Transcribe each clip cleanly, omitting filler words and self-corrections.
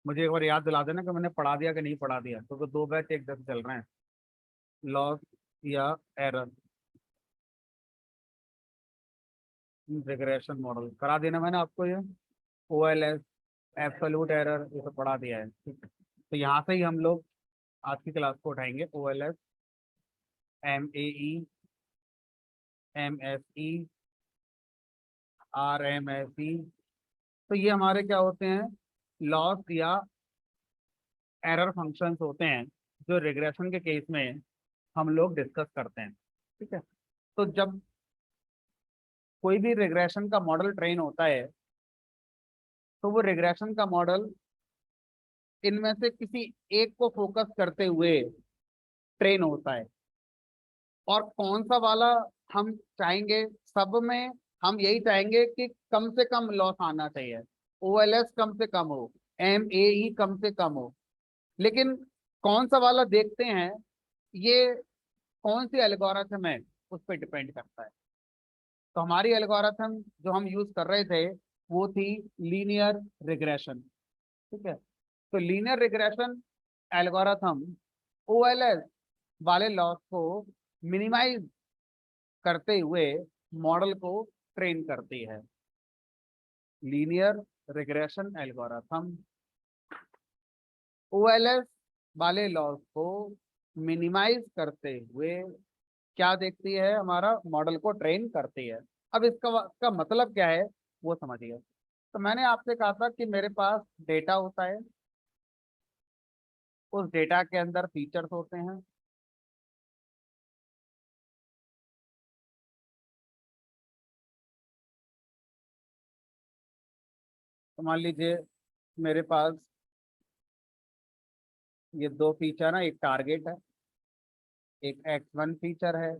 मुझे एक बार याद दिला देना कि मैंने पढ़ा दिया कि नहीं पढ़ा दिया, क्योंकि दो बैच एक जगह चल रहे हैं। लॉस या एरर, रिग्रेशन मॉडल करा देना मैंने आपको ये। OLS, एब्सोल्यूट एरर, ये सब पढ़ा दिया है, ठीक है। तो यहाँ से ही हम लोग आज की क्लास को उठाएंगे। OLS, MAE, MSE, RMSE। तो ये हमारे क्या होते हैं, लॉस या एरर फंक्शंस होते हैं, जो रिग्रेशन के केस में हम लोग डिस्कस करते हैं, ठीक है। तो जब कोई भी रिग्रेशन का मॉडल ट्रेन होता है, तो वो रिग्रेशन का मॉडल इनमें से किसी एक को फोकस करते हुए ट्रेन होता है। और कौन सा वाला हम चाहेंगे, सब में हम यही चाहेंगे कि कम से कम लॉस आना चाहिए, OLS कम से कम हो, MAE कम से कम हो। लेकिन कौन सा वाला देखते हैं, ये कौन सी एल्गोरिथम है उस पर डिपेंड करता है। तो हमारी एल्गोरिथम जो हम यूज कर रहे थे वो थी लीनियर रिग्रेशन, ठीक है। तो लीनियर रिग्रेशन एल्गोरिथम OLS वाले लॉस को मिनिमाइज करते हुए मॉडल को ट्रेन करती है। लीनियर रिग्रेशन एल्गोरिथम OLS वाले लॉस को मिनिमाइज करते हुए क्या देखती है, हमारा मॉडल को ट्रेन करती है। अब इसका मतलब क्या है वो समझिए। तो मैंने आपसे कहा था कि मेरे पास डेटा होता है, उस डेटा के अंदर फीचर्स होते हैं। तो मान लीजिए मेरे पास ये दो फीचर है, एक टारगेट है, एक X1 फीचर है,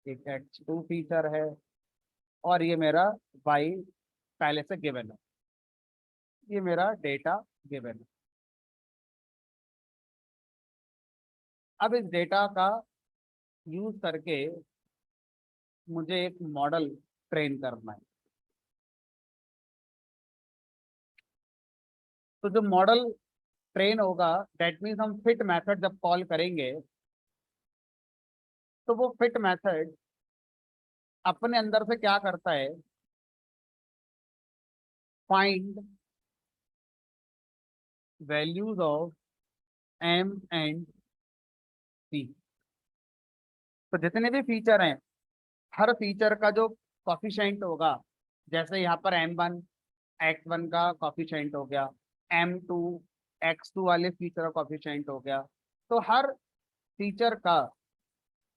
एक X2 फीचर है, और ये मेरा Y पहले से गिवन है। ये मेरा डेटा गिवन है। अब इस डेटा का यूज करके मुझे एक मॉडल ट्रेन करना है। तो जो मॉडल ट्रेन होगा, दैट मीन्स हम फिट मेथड जब कॉल करेंगे, तो वो फिट मेथड अपने अंदर से क्या करता है, find values of M and C। तो जितने भी फीचर हैं, हर फीचर का जो कॉफिशेंट होगा, जैसे यहाँ पर M1 X1 का कॉफिशेंट हो गया, M2 X2 वाले फीचर का कॉफिशेंट हो गया। तो हर फीचर का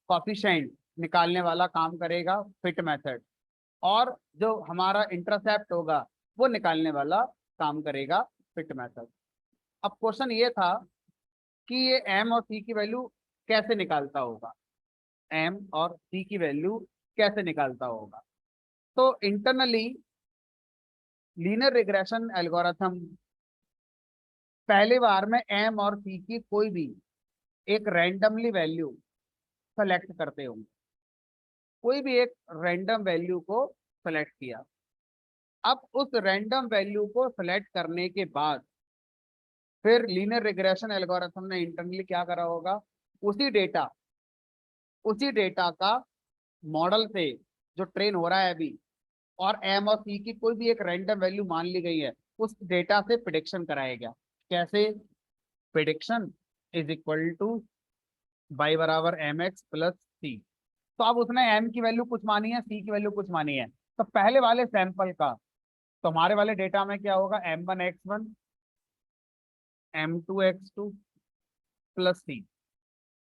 कॉफिशेंट निकालने वाला काम करेगा फिट मेथड, और जो हमारा इंटरसेप्ट होगा वो निकालने वाला काम करेगा फिट मेथड। अब क्वेश्चन ये था कि ये M और C की वैल्यू कैसे निकालता होगा, M और C की वैल्यू कैसे निकालता होगा। तो इंटरनली लीनियर रिग्रेशन एल्गोरिथम पहली बार में M और C की कोई भी एक रैंडमली वैल्यू सेलेक्ट करते होंगे, कोई भी एक रैंडम वैल्यू को सेलेक्ट किया। अब उस रैंडम वैल्यू को सेलेक्ट करने के बाद फिर लीनियर रिग्रेशन एल्गोरिथम ने इंटरनली क्या करा होगा, उसी डेटा उसी डेटा का मॉडल से जो ट्रेन हो रहा है अभी, और M और C की कोई भी एक रैंडम वैल्यू मान ली गई है, उस डेटा से प्रिडिक्शन कराएगा। कैसे? Prediction is equal to y बराबर MX प्लस C। तो अब उसने M की वैल्यू कुछ मानी है, C की वैल्यू कुछ मानी है। तो पहले वाले सैंपल का, तो हमारे वाले डेटा में क्या होगा, M1 X1, M2 X2 plus C।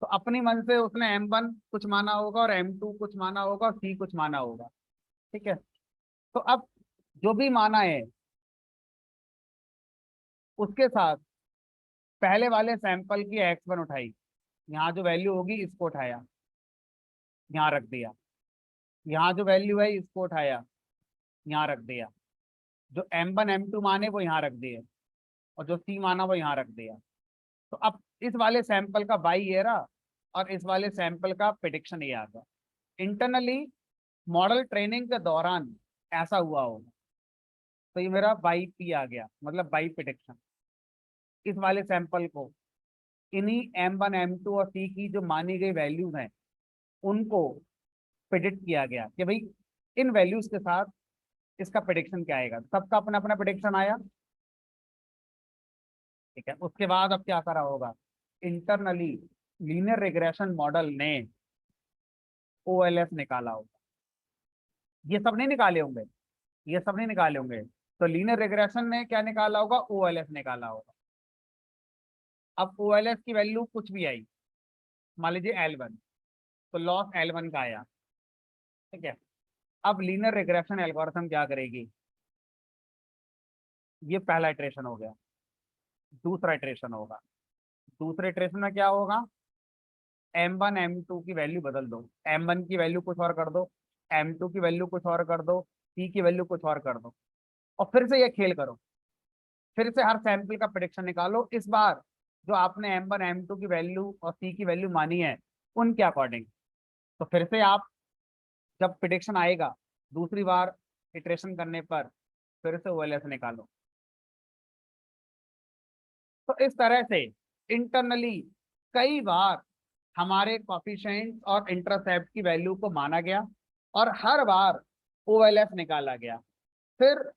तो अपनी मन से उसने M1 कुछ माना होगा, और M2 कुछ माना होगा, और C कुछ माना होगा, ठीक है। तो अब जो भी माना है उसके साथ पहले वाले सैंपल की X1 उठाई, यहाँ जो वैल्यू होगी इसको उठाया, यहाँ रख दिया। यहाँ जो वैल्यू है इसको उठाया, यहाँ रख दिया। जो M1 M2 माने वो यहाँ रख दिए, और जो C माना वो यहाँ रख दिया। तो अब इस वाले सैंपल का बाई ये रहा, और इस वाले सैंपल का प्रिडिक्शन ये आ गया। इंटरनली मॉडल ट्रेनिंग के दौरान ऐसा हुआ होगा। तो ये मेरा बाई पी आ गया, मतलब बाई प्रिडिक्शन। इस वाले सैंपल को इन्हीं M1 M2 और C की जो मानी गई वैल्यूज हैं उनको प्रेडिक्ट किया गया कि भाई इन वैल्यूज के साथ इसका प्रेडिक्शन क्या आएगा। सबका अपना अपना प्रेडिक्शन आया, ठीक है। उसके बाद अब क्या करा होगा, इंटरनली लीनियर रिग्रेशन मॉडल ने OLS निकाला होगा। ये सब नहीं निकाले होंगे, ये सब नहीं निकाले होंगे, तो लीनियर रिग्रेशन ने क्या निकाला होगा, OLS निकाला होगा। अब OLS की वैल्यू कुछ भी आई, मान लीजिए L1, तो लॉस L1 का आया, ठीक है। अब लीनियर रिग्रेशन एल्गोरिथम क्या करेगी, ये पहला इटरेशन हो गया, दूसरा इटरेशन होगा, दूसरे इटरेशन में क्या होगा, M1 M2 की वैल्यू बदल दो, M1 की वैल्यू कुछ और कर दो, M2 की वैल्यू कुछ और कर दो, C की वैल्यू कुछ और कर दो, और फिर से ये खेल करो, फिर से हर सैंपल का प्रेडिक्शन निकालो। इस बार जो आपने M1 M2 की वैल्यू और C की वैल्यू मानी है उनके अकॉर्डिंग, तो फिर से आप जब प्रेडिक्शन आएगा दूसरी बार इटरेशन करने पर फिर से OLS निकालो। तो इस तरह से इंटरनली कई बार हमारे कॉफिशिएंट और इंटरसेप्ट की वैल्यू को माना गया और हर बार OLS निकाला गया। फिर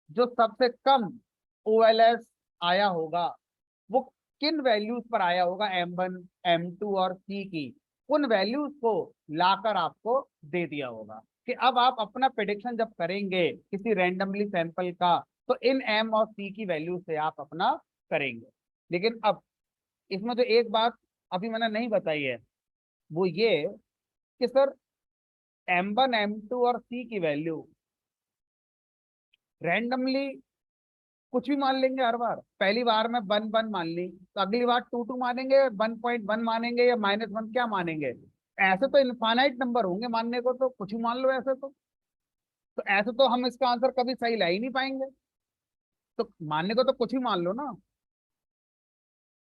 जो सबसे कम OLS आया होगा वो किन वैल्यूज पर आया होगा, M1 M2 और C की, उन वैल्यूज को लाकर आपको दे दिया होगा कि अब आप अपना प्रेडिक्शन जब करेंगे किसी रैंडमली सैंपल का तो इन M और C की वैल्यू से आप अपना करेंगे। लेकिन अब इसमें तो एक बात अभी मैंने नहीं बताई है, वो ये कि सर M1 M2 और C की वैल्यू रैंडमली कुछ भी मान लेंगे हर बार। पहली बार में 1 1 मान ली, तो अगली बार 2 2 मानेंगे, 1.1 मानेंगे या -1 क्या मानेंगे। ऐसे तो इनफाइनाइट नंबर होंगे मानने को, तो कुछ भी मान लो ऐसे तो ऐसे तो हम इसका आंसर कभी सही ला ही नहीं पाएंगे। तो मानने को तो कुछ भी मान लो ना।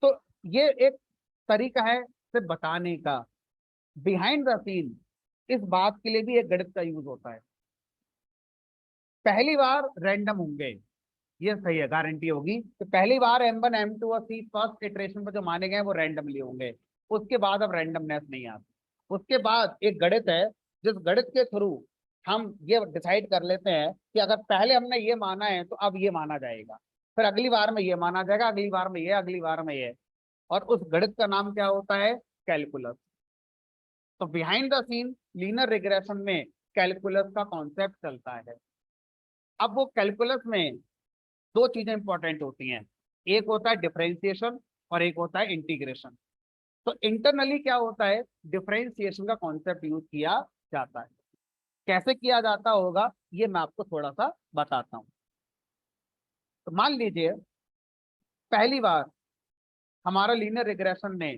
तो ये एक तरीका है सिर्फ बताने का, बिहाइंड द सीन इस बात के लिए भी एक गणित का यूज होता है। पहली बार रैंडम होंगे, ये सही है, गारंटी होगी कि पहली बार M1 M2 और C फर्स्ट इटरेशन पर जो माने गए वो रैंडमली होंगे। उसके बाद अब रैंडमनेस नहीं आती। उसके बाद एक गणित है जिस गणित के थ्रू हम ये डिसाइड कर लेते हैं कि अगर पहले हमने ये माना है तो अब ये माना जाएगा, फिर अगली बार में ये माना जाएगा, अगली बार में ये, अगली बार में ये, और उस गणित का नाम क्या होता है, कैलकुलस। तो behind the scene linear regression में कैलकुलस का कॉन्सेप्ट चलता है। अब वो कैलकुलस में दो चीजें इंपॉर्टेंट होती हैं, एक होता है डिफरेंशिएशन और एक होता है इंटीग्रेशन। तो इंटरनली क्या होता है, डिफरेंशिएशन का कॉन्सेप्ट यूज किया जाता है। कैसे किया जाता होगा ये मैं आपको थोड़ा सा बताता हूं। तो मान लीजिए पहली बार हमारा लीनियर रिग्रेशन ने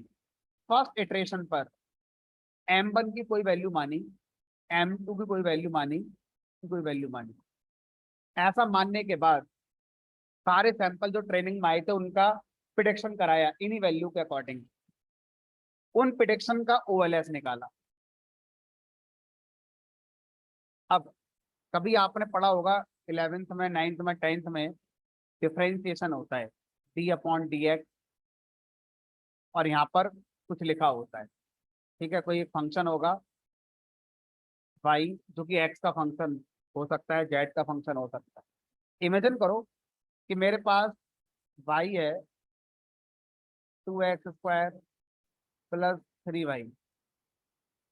फर्स्ट इटरेशन पर M1 की कोई वैल्यू मानी, M2 की कोई वैल्यू मानी, कोई वैल्यू मानी। ऐसा मानने के बाद सारे सैंपल जो ट्रेनिंग में आए थे उनका प्रिडिक्शन कराया इन्हीं वैल्यू के अकॉर्डिंग, उन प्रिडिक्शन का OLS निकाला। अब कभी आपने पढ़ा होगा 11th में, 9th में, 10th में डिफरेंशिएशन होता है d/dx, और यहाँ पर कुछ लिखा होता है, ठीक है। कोई एक फंक्शन होगा y जो कि x का फंक्शन हो सकता है, z का फंक्शन हो सकता है। इमेजिन करो कि मेरे पास y है 2x² + 3y।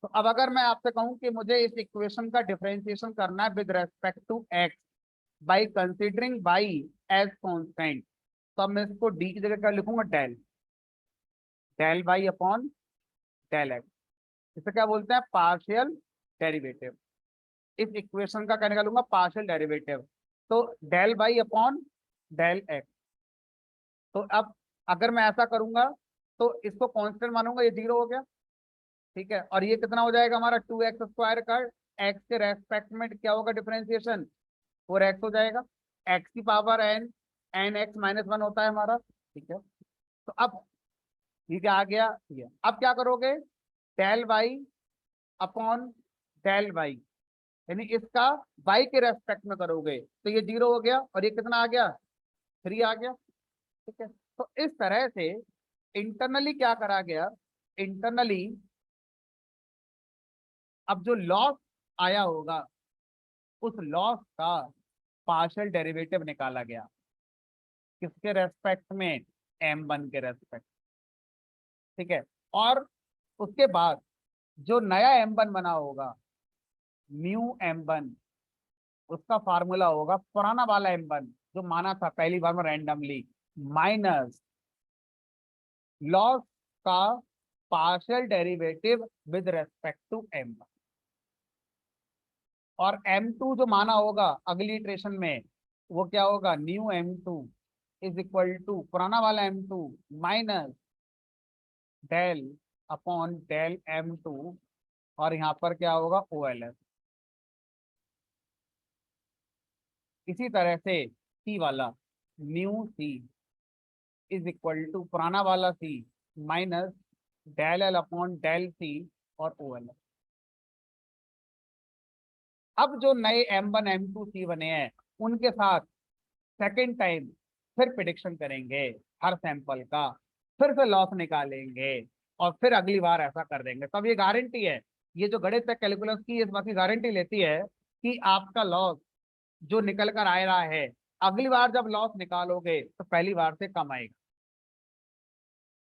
तो अब अगर मैं आपसे कहूं कि मुझे इस इक्वेशन का डिफरेंशिएशन करना है with respect to x by considering y as constant, तो अब मैं इसको d की जगह क्या लिखूंगा, डेल डेल y/डेल x। इसे क्या बोलते हैं, पार्शियल डेरिवेटिव। इस इक्वेशन का क्या निकालूंगा, पार्शियल डेरिवेटिव, तो डेल y/डेल x। तो अब अगर मैं ऐसा करूंगा तो इसको कांस्टेंट मानूंगा, ये 0 हो गया, ठीक है। और ये कितना हो जाएगा हमारा 2x² का x के रेस्पेक्ट में क्या होगा डिफरेंशिएशन, 4x हो जाएगा, x की पावर n, n(x-1) होता है हमारा, ठीक है। तो अब ये क्या आ गया, ये अब क्या करोगे, डेल y/डेल y, यानी इसका y के रेस्पेक्ट में करोगे तो ये 0 हो गया और ये कितना आ गया, 3 आ गया, ठीक है। तो इस तरह से इंटरनली क्या करा गया, इंटरनली अब जो लॉस आया होगा उस लॉस का पार्शियल डेरिवेटिव निकाला गया, किसके रेस्पेक्ट में, m1 के रेस्पेक्ट। ठीक है, और उसके बाद जो नया m1 बना होगा, न्यू m1, उसका फार्मूला होगा पुराना वाला m1 जो माना था पहली बार में रैंडमली, माइनस लॉस का partial derivative with respect to m1, और m2 जो माना होगा अगली इटरेशन में वो क्या होगा, new m2 is equal to पुराना वाला m2 minus del upon del m2, और यहाँ पर क्या होगा OLS। इसी तरह से C वाला new C is equal to पुराना वाला C minus del L upon del C और OLS। अब जो नए m1 m2 C बने हैं उनके साथ सेकेंड टाइम फिर प्रिडिक्शन करेंगे हर सैंपल का, फिर से लॉस निकालेंगे और फिर अगली बार ऐसा कर देंगे। तब ये गारंटी है, ये जो गणित कैलकुलस की इस बात की गारंटी लेती है कि आपका लॉस जो निकल कर आ रहा है अगली बार जब लॉस निकालोगे तो पहली बार से कम आएगा,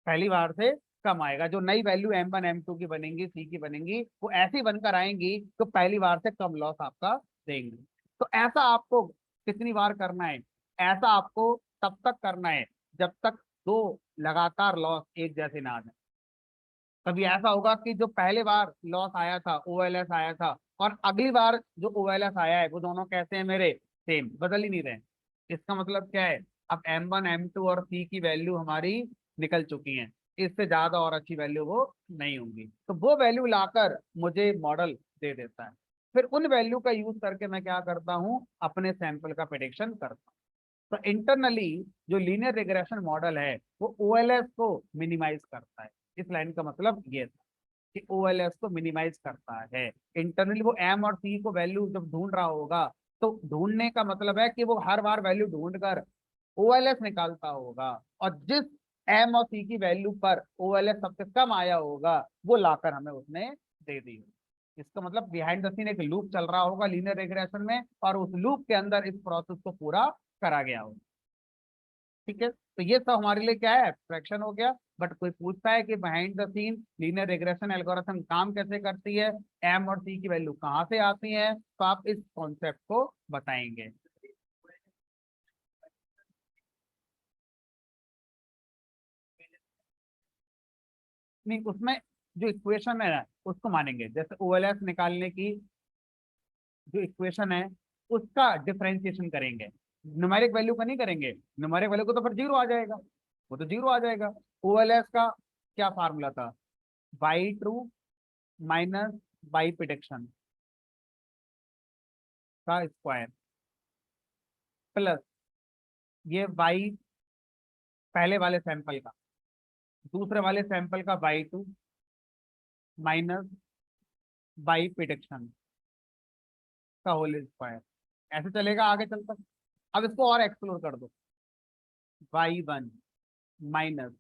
पहली बार से कम आएगा। जो नई वैल्यू m1 m2 की बनेंगी, C की बनेंगी, वो ऐसी बनकर आएंगी तो पहली बार से कम लॉस आपका देंगे। तो ऐसा आपको कितनी बार करना है, ऐसा आपको तब तक करना है जब तक दो लगातार लॉस एक जैसे ना आ जाए। कभी ऐसा होगा कि जो पहले बार लॉस आया था OLS आया था और अगली बार जो OLS आया है वो दोनों कैसे हैं मेरे, सेम, बदल ही नहीं रहे। इसका मतलब क्या है, अब m1 m2 और C की वैल्यू हमारी निकल चुकी हैं, इससे ज्यादा और अच्छी वैल्यू वो नहीं होंगी। तो वो वैल्यू लाकर मुझे मॉडल दे देता है, फिर उन वैल्यू का यूज करके मैं क्या करता हूँ, अपने सैंपल का प्रेडिक्शन करता हूँ। तो इंटरनली जो लीनियर रिग्रेशन मॉडल है वो OLS को मिनिमाइज करता है। इस लाइन का मतलब ये था कि OLS को मिनिमाइज करता है। इंटरनली वो m और C को वैल्यू जब ढूंढ रहा होगा तो ढूंढने का मतलब है कि वो हर बार वैल्यू ढूंढ कर OLS निकालता होगा, और जिस m और C की वैल्यू पर OLS सबसे कम आया होगा वो लाकर हमें उसने दे दी। इसका मतलब बिहाइंड द सीन एक लूप चल रहा होगा लीनियर रिग्रेशन में, और उस लूप के अंदर इस प्रोसेस को पूरा करा गया होगा। ठीक है, तो ये सब हमारे लिए क्या है, एब्स्ट्रैक्शन हो गया। बट कोई पूछता है कि behind the scene linear regression algorithm काम कैसे करती है, m और c की वैल्यू कहाँ से आती है, तो आप इस कॉन्सेप्ट को बताएंगे। नहीं, उसमें जो इक्वेशन है ना उसको मानेंगे, जैसे OLS निकालने की जो इक्वेशन है उसका डिफरेंशिएशन करेंगे, न्यूमेरिक वैल्यू का नहीं करेंगे। न्यूमेरिक वैल्यू को तो फिर जीरो आ जाएगा, वो तो जीरो आ जाएगा। OLS का क्या फार्मूला था, by true minus by prediction का स्क्वायर प्लस ये बाई पहले वाले सैंपल का, दूसरे वाले सैंपल का by two minus by prediction का होल स्क्वायर, ऐसे चलेगा आगे चलकर। अब इसको और एक्सप्लोर कर दो, बाई वन माइनस,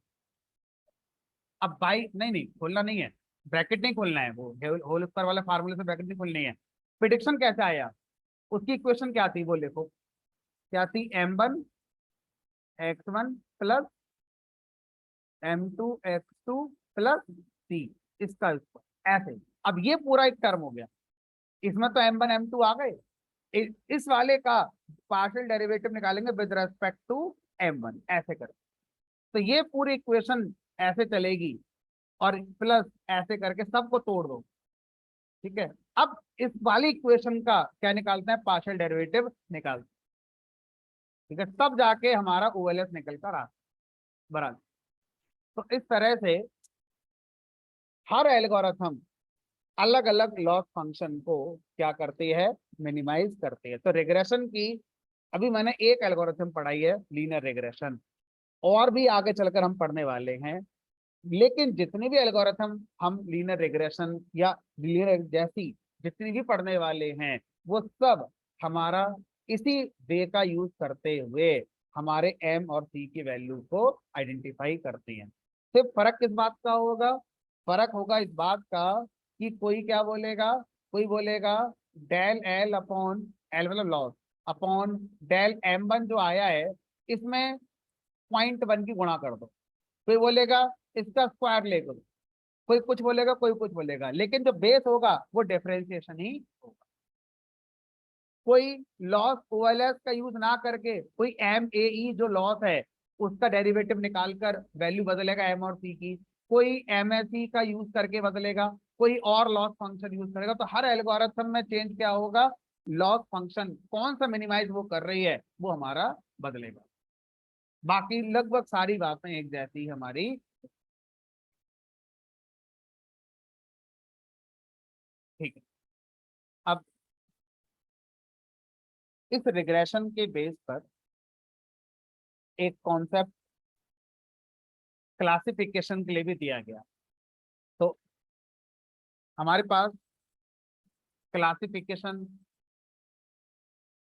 अब बाई नहीं नहीं खोलना नहीं है, ब्रैकेट नहीं खोलना है, वो होल स्क्वायर वाले फार्मूले से ब्रैकेट नहीं खोलनी है। प्रिडिक्शन कैसे आया, उसकी इक्वेशन क्या थी वो लिखो, क्या थी, m1 x1 plus m2 x2 plus c, इसका ऐसे। अब ये पूरा एक टर्म हो गया, इसमें तो m1 m2 आ गए, इस वाले का पार्शियल डेरिवेटिव निकालेंगे विद रेस्पेक्ट टू m1, ऐसे कर। तो ये पूरी इक्वेशन ऐसे चलेगी, और प्लस ऐसे करके सबको तोड़ दो। ठीक है, अब इस वाली इक्वेशन का क्या निकालते हैं, पार्शियल डेरिवेटिव निकालते हैं। ठीक है, तब जाके हमारा OLS निकल कर आता बराबर। तो इस तरह से हर एल्गोरिथम अलग अलग लॉस फंक्शन को क्या करती है, मिनिमाइज करती है। तो रिग्रेशन की अभी मैंने एक एल्गोरिथम पढ़ाई है, लीनियर रिग्रेशन, और भी आगे चलकर हम पढ़ने वाले हैं। लेकिन जितनी भी एल्गोरिथम हम लीनियर रिग्रेशन या लीनियर जैसी जितनी भी पढ़ने वाले हैं वो सब हमारा इसी वे का यूज करते हुए हमारे एम और सी की वैल्यू को आइडेंटिफाई करती हैं। सिर्फ फर्क किस बात का होगा? फर्क होगा इस बात का कि कोई क्या बोलेगा, कोई बोलेगा डेल एल अपॉन एल मतलब loss upon del M one जो आया है इसमें 0.1 की गुणा कर दो। कोई बोलेगा इसका स्क्वायर ले लो, कोई कुछ बोलेगा, कोई कुछ बोलेगा, लेकिन जो बेस होगा वो डिफरेंशिएशन ही होगा। कोई लॉस ओएलएस का यूज ना करके कोई एम ए ई जो लॉस है उसका डेरिवेटिव निकालकर वैल्यू बदलेगा एम और सी की, कोई एम एस ई का यूज करके बदलेगा, कोई और लॉस फंक्शन यूज करेगा। तो हर एल्गोरिथम में चेंज क्या होगा, लॉस फंक्शन कौन सा मिनिमाइज वो कर रही है वो हमारा बदलेगा। बाकी लगभग सारी बातें एक जैसी हमारी। ठीक है, अब इस रिग्रेशन के बेस पर एक कॉन्सेप्ट क्लासिफिकेशन के लिए भी दिया गया। तो हमारे पास क्लासिफिकेशन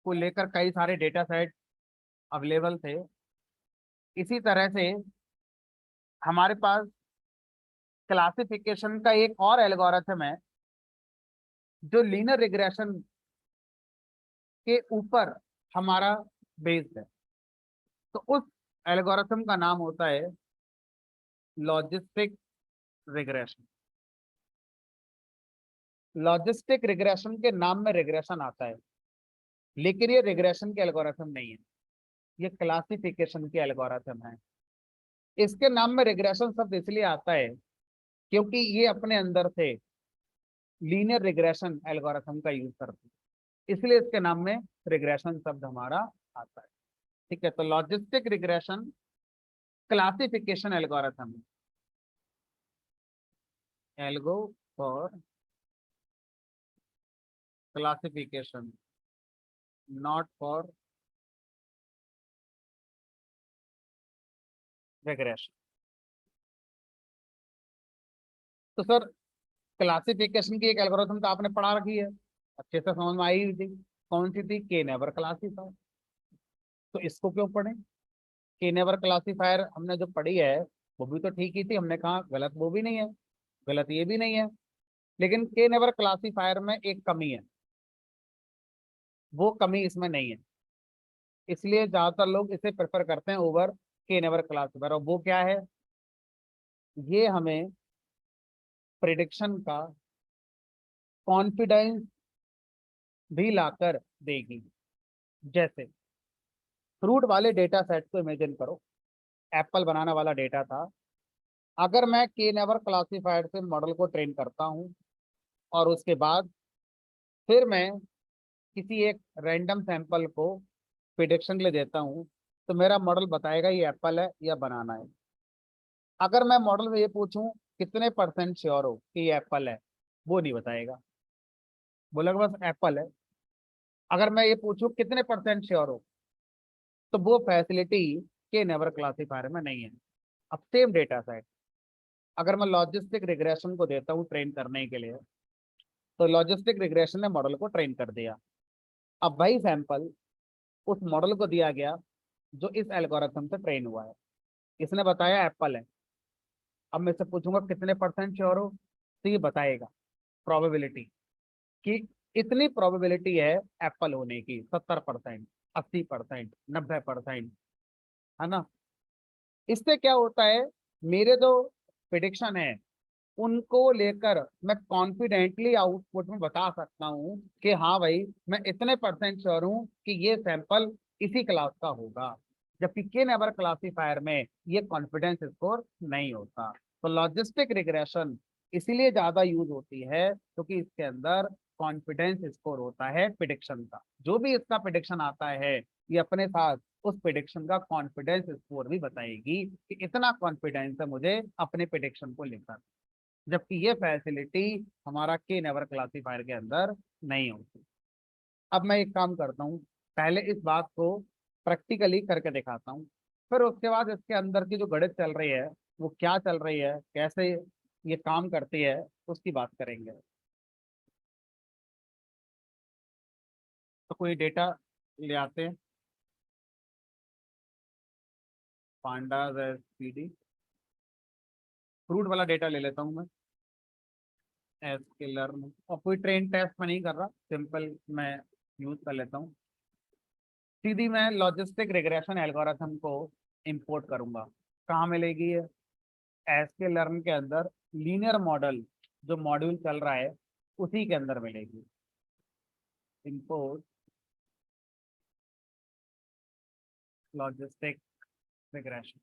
को लेकर कई सारे डेटा सेट अवेलेबल थे। इसी तरह से हमारे पास क्लासिफिकेशन का एक और एल्गोरिथम है जो लीनियर रिग्रेशन के ऊपर हमारा बेस्ड है। तो उस एल्गोरिथम का नाम होता है लॉजिस्टिक रिग्रेशन। लॉजिस्टिक रिग्रेशन के नाम में रिग्रेशन आता है, लेकिन ये रिग्रेशन के एल्गोरिथम नहीं है, ये क्लासिफिकेशन के एल्गोरिथम है। इसके नाम में रिग्रेशन शब्द इसलिए आता है क्योंकि ये अपने अंदर से लीनियर रिग्रेशन एल्गोरिथम का यूज करते हैं, इसलिए इसके नाम में रिग्रेशन शब्द हमारा आता है। ठीक है, तो logistic regression classification algorithm, algo for classification, not for regression. तो सर क्लासिफिकेशन की एक एल्गोरिथम तो आपने पढ़ा रखी है, अच्छे से समझ में आई हुई थी। कौन सी थी? के नेवर क्लासिफायर। तो इसको क्यों पढ़े? के नेवर क्लासिफायर हमने जो पढ़ी है वो भी तो ठीक ही थी, हमने कहा गलत वो भी नहीं है, गलत ये भी नहीं है। लेकिन के नेवर क्लासिफायर में एक कमी है, वो कमी इसमें नहीं है, इसलिए ज्यादातर लोग इसे प्रेफर करते हैं ओवर के नेवर क्लासिफायर। और वो क्या है? ये हमें प्रिडिक्शन का कॉन्फिडेंस भी लाकर देगी। जैसे फ्रूट वाले डेटा सेट को इमेजिन करो, एप्पल बनाना वाला डेटा था। अगर मैं के नेवर क्लासिफायर से मॉडल को ट्रेन करता हूँ और उसके बाद फिर मैं किसी एक रैंडम सैंपल को प्रिडिक्शन के लिए देता हूँ, तो मेरा मॉडल बताएगा ये एप्पल है या बनाना है। अगर मैं मॉडल में ये पूछूं कितने परसेंट श्योर हो कि ये एप्पल है, वो नहीं बताएगा, बोलेगा बस एप्पल है। अगर मैं ये पूछूं कितने परसेंट श्योर हो, तो वो फैसिलिटी के नेवर क्लासिफायर में नहीं है। अब सेम डेटा सेट अगर मैं लॉजिस्टिक रिग्रेशन को देता हूँ ट्रेन करने के लिए, तो लॉजिस्टिक रिग्रेशन ने मॉडल को ट्रेन कर दिया। अब वही सैंपल उस मॉडल को दिया गया जो इस एल्गोरिथम से ट्रेन हुआ है, इसने बताया एप्पल है। अब मैं इससे पूछूंगा कितने परसेंट श्योर हो, तो ये बताएगा प्रोबेबिलिटी कि इतनी प्रोबेबिलिटी है एप्पल होने की, 70%, 80%, 90%, है ना। इससे क्या होता है, मेरे जो प्रिडिक्शन है उनको लेकर मैं कॉन्फिडेंटली आउटपुट में बता सकता हूँ कि हाँ भाई मैं इतने परसेंट श्योर हूँ कि ये सैंपल इसी क्लास का होगा। जबकि के नेवर क्लासिफायर में ये कॉन्फिडेंस स्कोर नहीं होता। तो लॉजिस्टिक रिग्रेशन इसीलिए ज्यादा यूज होती है क्योंकि इसके अंदर कॉन्फिडेंस स्कोर होता है प्रिडिक्शन का। जो भी इसका प्रिडिक्शन आता है ये अपने साथ उस प्रिडिक्शन का कॉन्फिडेंस स्कोर भी बताएगी कि इतना कॉन्फिडेंस है मुझे अपने प्रिडिक्शन को लेकर। जबकि ये फैसिलिटी हमारा के नेवर क्लासिफायर के अंदर नहीं होती। अब मैं एक काम करता हूँ, पहले इस बात को प्रैक्टिकली करके दिखाता हूँ, फिर उसके बाद इसके अंदर की जो गणित चल रही है वो क्या चल रही है, कैसे ये काम करती है, उसकी बात करेंगे। तो कोई डेटा ले आते हैं। पांडाज एसपीडी, फ्रूट वाला डेटा ले लेता हूँ मैं, एसके लर्न, और कोई ट्रेन टेस्ट में नहीं कर रहा, सिंपल मैं यूज कर लेता हूँ। सीधी मैं लॉजिस्टिक रिग्रेशन एल्गोरिथम को इंपोर्ट करूंगा। कहाँ मिलेगी ये? एसके लर्न के अंदर लीनियर मॉडल जो मॉड्यूल चल रहा है उसी के अंदर मिलेगी। Import logistic regression.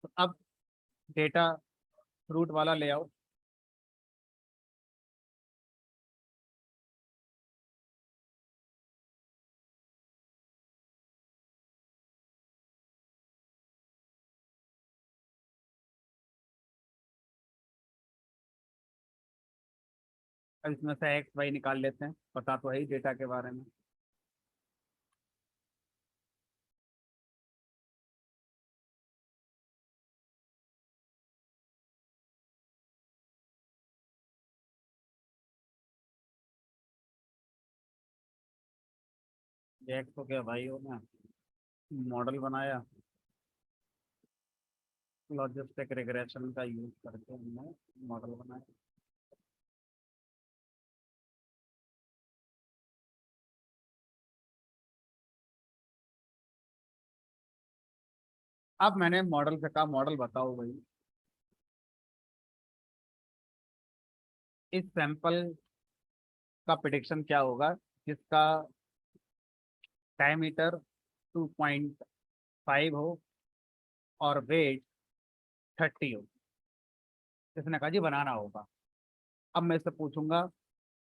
तो अब डेटा फ्रूट वाला ले आओ। अब इसमें से एक्स वाई निकाल लेते हैं, पता तो है ही डेटा के बारे में। ये एक्स तो क्या भाई हो ना, मॉडल बनाया, लॉजिस्टिक रिग्रेशन का यूज करके हमने मॉडल बनाया। अब मैंने मॉडल से कहा मॉडल बताओ भाई, इस सैंपल का प्रिडिक्शन क्या होगा जिसका डायमीटर 2.5 हो और वेट 30 हो। इसने कहा जी बनाना होगा। अब मैं इससे पूछूंगा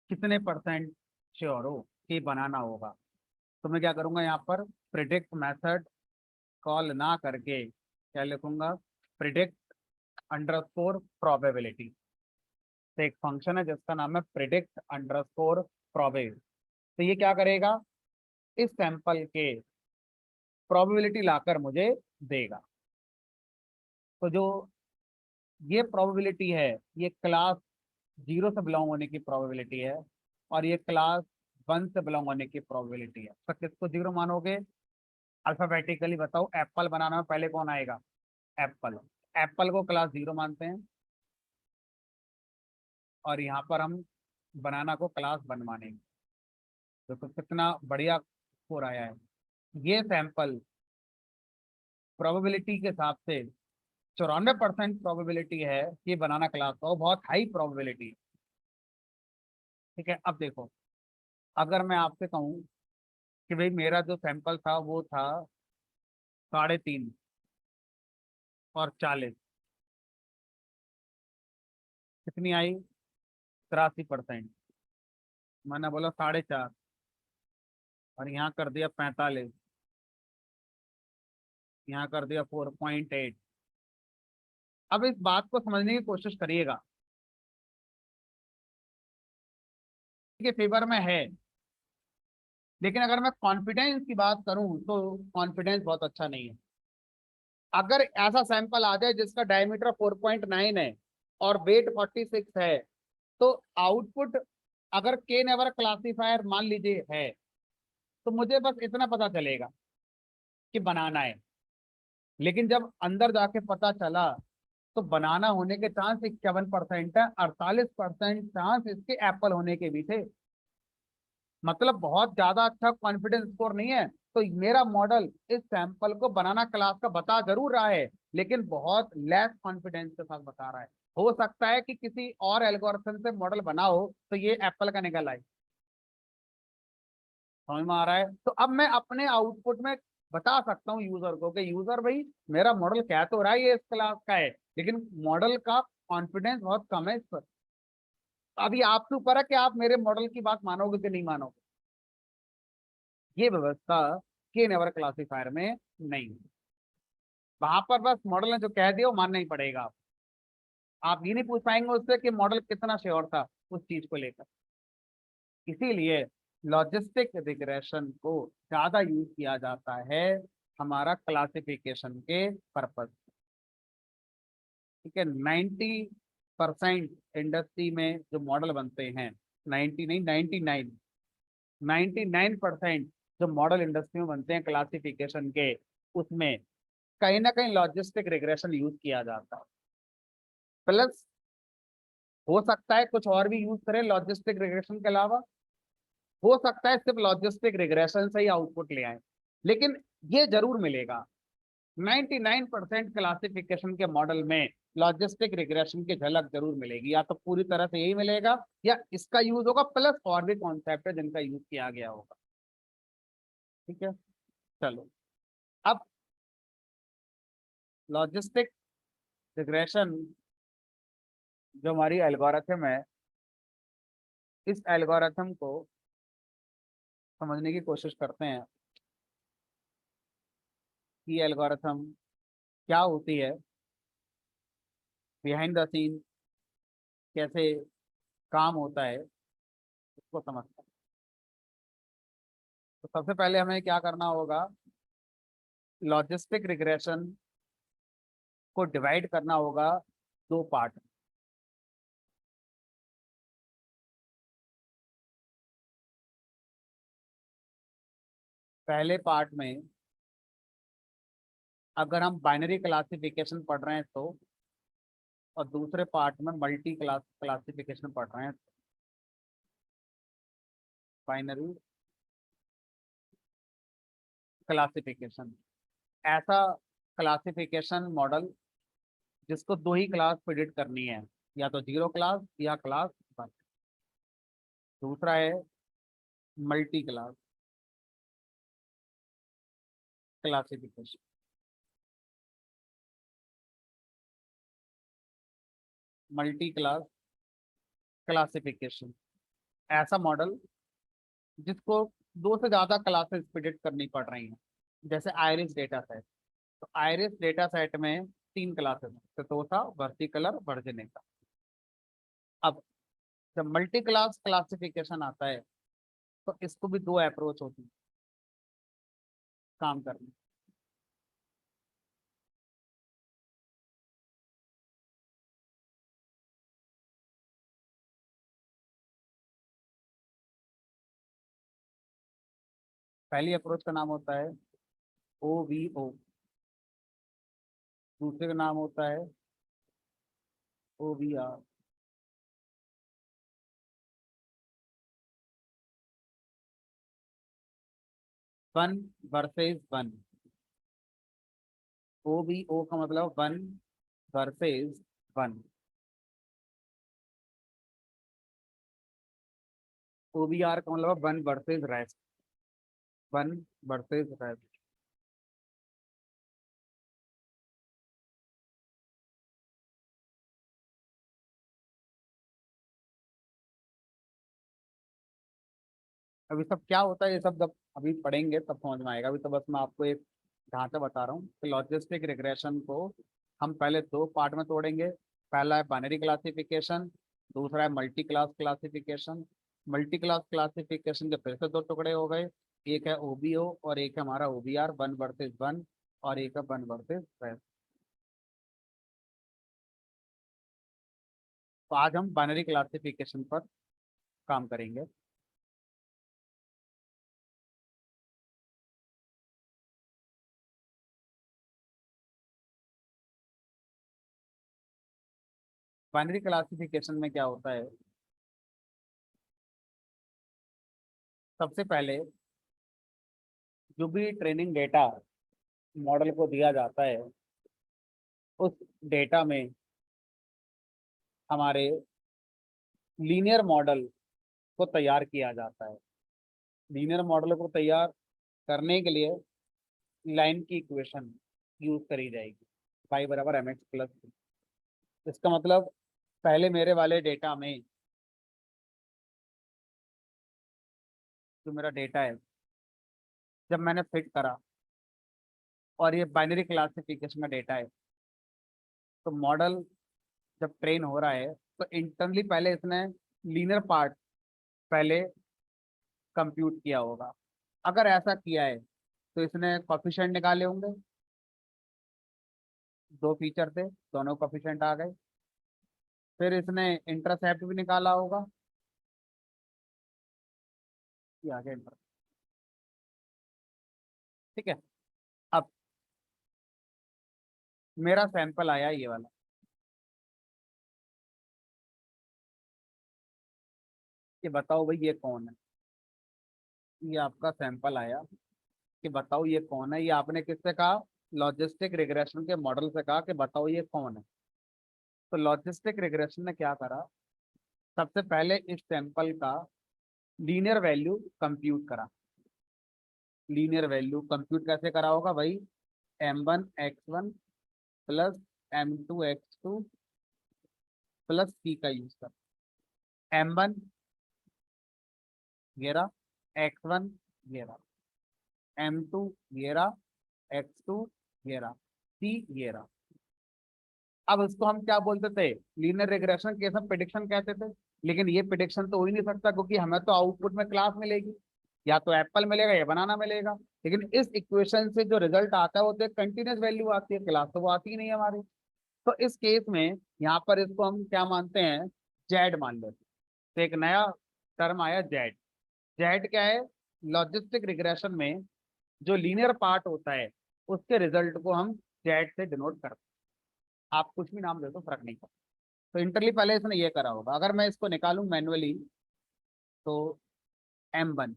कितने परसेंट श्योर हो कि बनाना होगा, तो मैं क्या करूंगा, यहाँ पर प्रिडिक्ट मेथड कॉल ना करके क्या लिखूंगा, प्रिडिक्ट अंडरस्कोर प्रोबेबिलिटी। तो एक फंक्शन है जिसका नाम है प्रिडिक्ट अंडरस्कोर प्रोबेबिलिटी। तो ये क्या करेगा, इस सैंपल के प्रोबेबिलिटी लाकर मुझे देगा। तो जो ये प्रोबेबिलिटी है, ये क्लास 0 से बिलोंग होने की प्रोबेबिलिटी है और ये क्लास 1 से बिलोंग होने की प्रोबेबिलिटी है। तो किसको 0 मानोगे? अल्फाबेटिकली बताओ, एप्पल बनाना में पहले कौन आएगा? एप्पल। एप्पल को क्लास 0 मानते हैं और यहाँ पर हम बनाना को क्लास 1 मानेंगे। तो कितना बढ़िया स्कोर आया है। ये सैंपल प्रोबेबिलिटी के हिसाब से 94% प्रोबेबिलिटी है कि बनाना क्लास का हो, बहुत हाई प्रोबेबिलिटी। ठीक है, अब देखो, अगर मैं आपसे कहूँ कि भाई मेरा जो सैंपल था वो था 3.5 और 40, कितनी आई? 83%। मैंने बोला 4.5 और यहाँ कर दिया 45, यहाँ कर दिया 4.8। अब इस बात को समझने की कोशिश करिएगा के फेवर में है, लेकिन अगर मैं कॉन्फिडेंस की बात करूं तो कॉन्फिडेंस बहुत अच्छा नहीं है। अगर ऐसा सैंपल आ जाए जिसका डायमीटर 4.9 है और वेट 46 है, तो आउटपुट अगर के नेवर क्लासिफायर मान लीजिए है, तो मुझे बस इतना पता चलेगा कि बनाना है। लेकिन जब अंदर जाके पता चला तो बनाना होने के चांस 51% है, 48% चांस इसके एप्पल होने के भी थे। मतलब बहुत ज्यादा अच्छा कॉन्फिडेंस स्कोर नहीं है। तो मेरा मॉडल इस सैंपल को बनाना क्लास का बता जरूर रहा है, लेकिन बहुत लेस कॉन्फिडेंस के साथ बता रहा है। हो सकता है कि किसी और एल्गोरिथम से मॉडल बना हो तो ये एप्पल का निकल आए। समझ में आ रहा है? तो अब मैं अपने आउटपुट में बता सकता हूँ यूजर को कि यूजर भाई मेरा मॉडल कह तो रहा है ये इस क्लास का है, लेकिन मॉडल का कॉन्फिडेंस बहुत कम है इस पर। अभी आपके ऊपर है कि आप मेरे मॉडल की बात मानोगे कि नहीं मानोगे। ये व्यवस्था के नेवर क्लासिफायर में नहीं है। वहां पर बस मॉडल ने जो कह दिया वो मानना ही पड़ेगा। आप ये नहीं पूछ पाएंगे उससे कि मॉडल कितना श्योर था उस चीज को लेकर। इसीलिए लॉजिस्टिक रिग्रेशन को ज्यादा यूज किया जाता है हमारा क्लासिफिकेशन के पर्पज। ठीक है, 90% इंडस्ट्री में जो मॉडल बनते हैं, 90 नहीं 99% जो मॉडल इंडस्ट्री में बनते हैं क्लासिफिकेशन के, उसमें कहीं ना कहीं लॉजिस्टिक रिग्रेशन यूज किया जाता है। प्लस हो सकता है कुछ और भी यूज करें लॉजिस्टिक रिग्रेशन के अलावा, हो सकता है सिर्फ लॉजिस्टिक रिग्रेशन से ही आउटपुट ले आए, लेकिन ये जरूर मिलेगा। 99% क्लासिफिकेशन के मॉडल में लॉजिस्टिक रिग्रेशन की झलक जरूर मिलेगी, या तो पूरी तरह से यही मिलेगा या इसका यूज होगा, प्लस और भी कॉन्सेप्ट है जिनका यूज किया गया होगा। ठीक है, चलो अब लॉजिस्टिक रिग्रेशन जो हमारी एल्गोरिथम है, इस एल्गोरिथम को समझने की कोशिश करते हैं कि एल्गोरिथम क्या होती है, बिहाइंड द सीन कैसे काम होता है, उसको समझते हैं। तो सबसे पहले हमें क्या करना होगा, लॉजिस्टिक रिग्रेशन को डिवाइड करना होगा दो पार्ट। पहले पार्ट में अगर हम बाइनरी क्लासिफिकेशन पढ़ रहे हैं तो, और दूसरे पार्ट में मल्टी क्लासिफिकेशन पढ़ रहे हैं, बाइनरी क्लासिफिकेशन ऐसा क्लासिफिकेशन मॉडल जिसको दो ही क्लास प्रिडिक्ट करनी है, या तो जीरो क्लास या क्लास वन। दूसरा है multi class classification. Multi class classification ऐसा मॉडल जिसको दो से ज्यादा क्लासेस प्रिडिक्ट करनी पड़ रही हैं, जैसे आयरिस डेटा सेट। तो आयरिस डेटा सेट में तीन क्लासेस हैं, सेतोसा, वर्सिकलर, वर्जिनिका। अब जब मल्टी क्लास क्लासिफिकेशन आता है तो इसको भी दो अप्रोच होती है काम करने। पहली अप्रोच का नाम होता है OVO, दूसरे का नाम होता है OVR। One versus one. OVO का मतलब वन वर्सेस वन। OVR का मतलब one versus rest, one versus rest. अब ये सब क्या होता है, ये सब जब अभी पढ़ेंगे तब समझ में आएगा। अभी तो बस मैं आपको एक ढांचा बता रहा हूँ कि लॉजिस्टिक रिग्रेशन को हम पहले दो पार्ट में तोड़ेंगे। पहला है बाइनरी क्लासिफिकेशन, दूसरा है multi class classification. Multi class classification के फिर से दो टुकड़े हो गए, एक है OBO और एक है हमारा OBR, वन वर्सेस वन, और एक है वन वर्सेस रेस्ट। तो आज हम बाइनरी क्लासिफिकेशन पर काम करेंगे। बाइनरी क्लासिफिकेशन में क्या होता है, सबसे पहले जो भी ट्रेनिंग डेटा मॉडल को दिया जाता है, उस डेटा में हमारे लीनियर मॉडल को तैयार किया जाता है। लीनियर मॉडल को तैयार करने के लिए लाइन की इक्वेशन यूज करी जाएगी, पाई बराबर mx+। इसका मतलब पहले मेरे वाले डेटा में जो मेरा डेटा है, जब मैंने फिट करा और ये बाइनरी क्लासिफिकेशन का डेटा है, तो मॉडल जब ट्रेन हो रहा है तो इंटरनली पहले इसने लीनियर पार्ट पहले कंप्यूट किया होगा। अगर ऐसा किया है तो इसने कोफिशिएंट निकाले होंगे, दो फीचर थे, दोनों कोफिशिएंट आ गए। फिर इसने इंटरसेप्ट भी निकाला होगा, ये आ गया इंटर। ठीक है। अब मेरा सैंपल आया ये वाला, कि बताओ भाई ये कौन है। ये आपका सैंपल आया कि बताओ ये कौन है। ये आपने किससे कहा? लॉजिस्टिक रिग्रेशन के मॉडल से कहा कि बताओ ये कौन है। तो लॉजिस्टिक रिग्रेशन ने क्या करा, सबसे पहले इस सैंपल का लीनियर वैल्यू कंप्यूट करा। लीनियर वैल्यू कंप्यूट कैसे करा होगा भाई? m1 x1 plus m2 x2 plus c का यूज कर। m1 ये रहा, x1 ये रहा, m2 ये रहा, x2 ये रहा, c ये रहा। अब इसको हम क्या बोलते थे? लीनियर रिग्रेशन केस में प्रिडिक्शन कहते थे। लेकिन ये प्रिडिक्शन तो हो ही नहीं सकता, क्योंकि हमें तो आउटपुट में क्लास मिलेगी, या तो एप्पल मिलेगा या बनाना मिलेगा। लेकिन इस इक्वेशन से जो रिजल्ट आता है वो तो एक कंटिन्यूस वैल्यू आती है, क्लास तो वो आती ही नहीं है हमारी। तो इस केस में यहाँ पर इसको हम क्या मानते हैं? जेड मान लेते हैं। तो एक नया टर्म आया जेड। जेड क्या है? लॉजिस्टिक रिग्रेशन में जो लीनियर पार्ट होता है उसके रिजल्ट को हम जेड से डिनोट करते हैं। आप कुछ भी नाम दे दो, फर्क नहीं पड़ता। तो इंटरली पहले इसने ये करा होगा। अगर मैं इसको निकालूं मैनुअली तो m1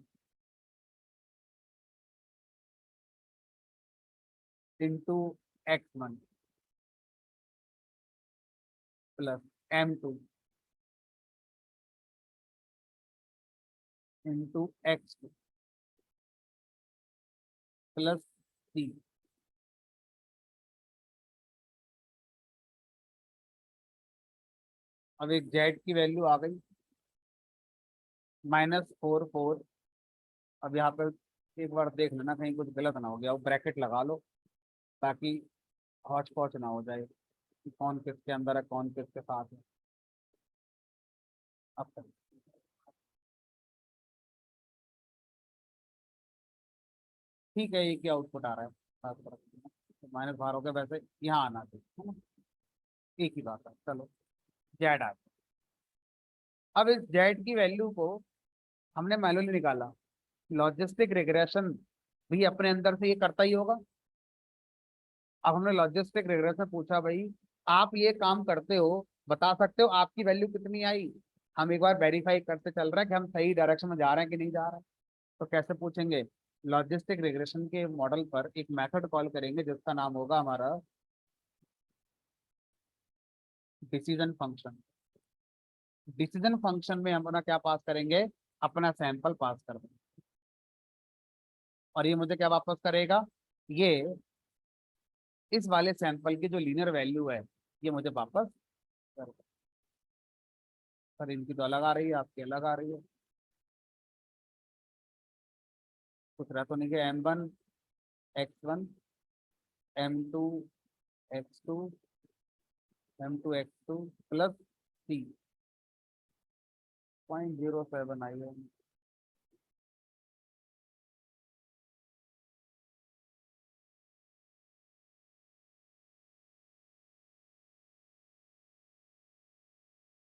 into x1 plus m2 into x2 plus c। अब एक जेड की वैल्यू आ गई -4 4। अब यहाँ पे एक बार देख लेना कहीं कुछ गलत ना हो गया, वो ब्रैकेट लगा लो ताकि हौच पौच ना हो जाए कि कौन किसके अंदर है कौन किसके साथ है। अब तक ठीक है, ये क्या आउटपुट आ रहा है? -12 हो गया, वैसे यहाँ आना चाहिए है ना, एक ही बात है। चलो जेड आ गया। अब इस जेड की वैल्यू को हमने मैनुअली निकाला। लॉजिस्टिक रिग्रेशन भी अपने अंदर से ये करता ही होगा। अब हमने लॉजिस्टिक रिग्रेशन पूछा, भाई आप ये काम करते हो, बता सकते हो आपकी वैल्यू कितनी आई? हम एक बार वेरीफाई करते चल रहे हैं कि हम सही डायरेक्शन में जा रहे हैं कि नहीं जा रहे हैं। तो कैसे पूछेंगे? लॉजिस्टिक रिग्रेशन के मॉडल पर एक मेथड कॉल करेंगे जिसका नाम होगा हमारा डिसीजन फंक्शन। डिसीजन फंक्शन में हम अपना क्या पास करेंगे? अपना सैंपल पास कर देंगे, और ये मुझे क्या वापस करेगा? ये इस वाले सैंपल की जो लीनियर वैल्यू है ये मुझे वापस कर देगा। सर इनकी तो अलग आ रही है, आपकी अलग आ रही है। कुछ रहा तो नहीं कि m1 x1 m2 x2 plus c 0.07 आई है।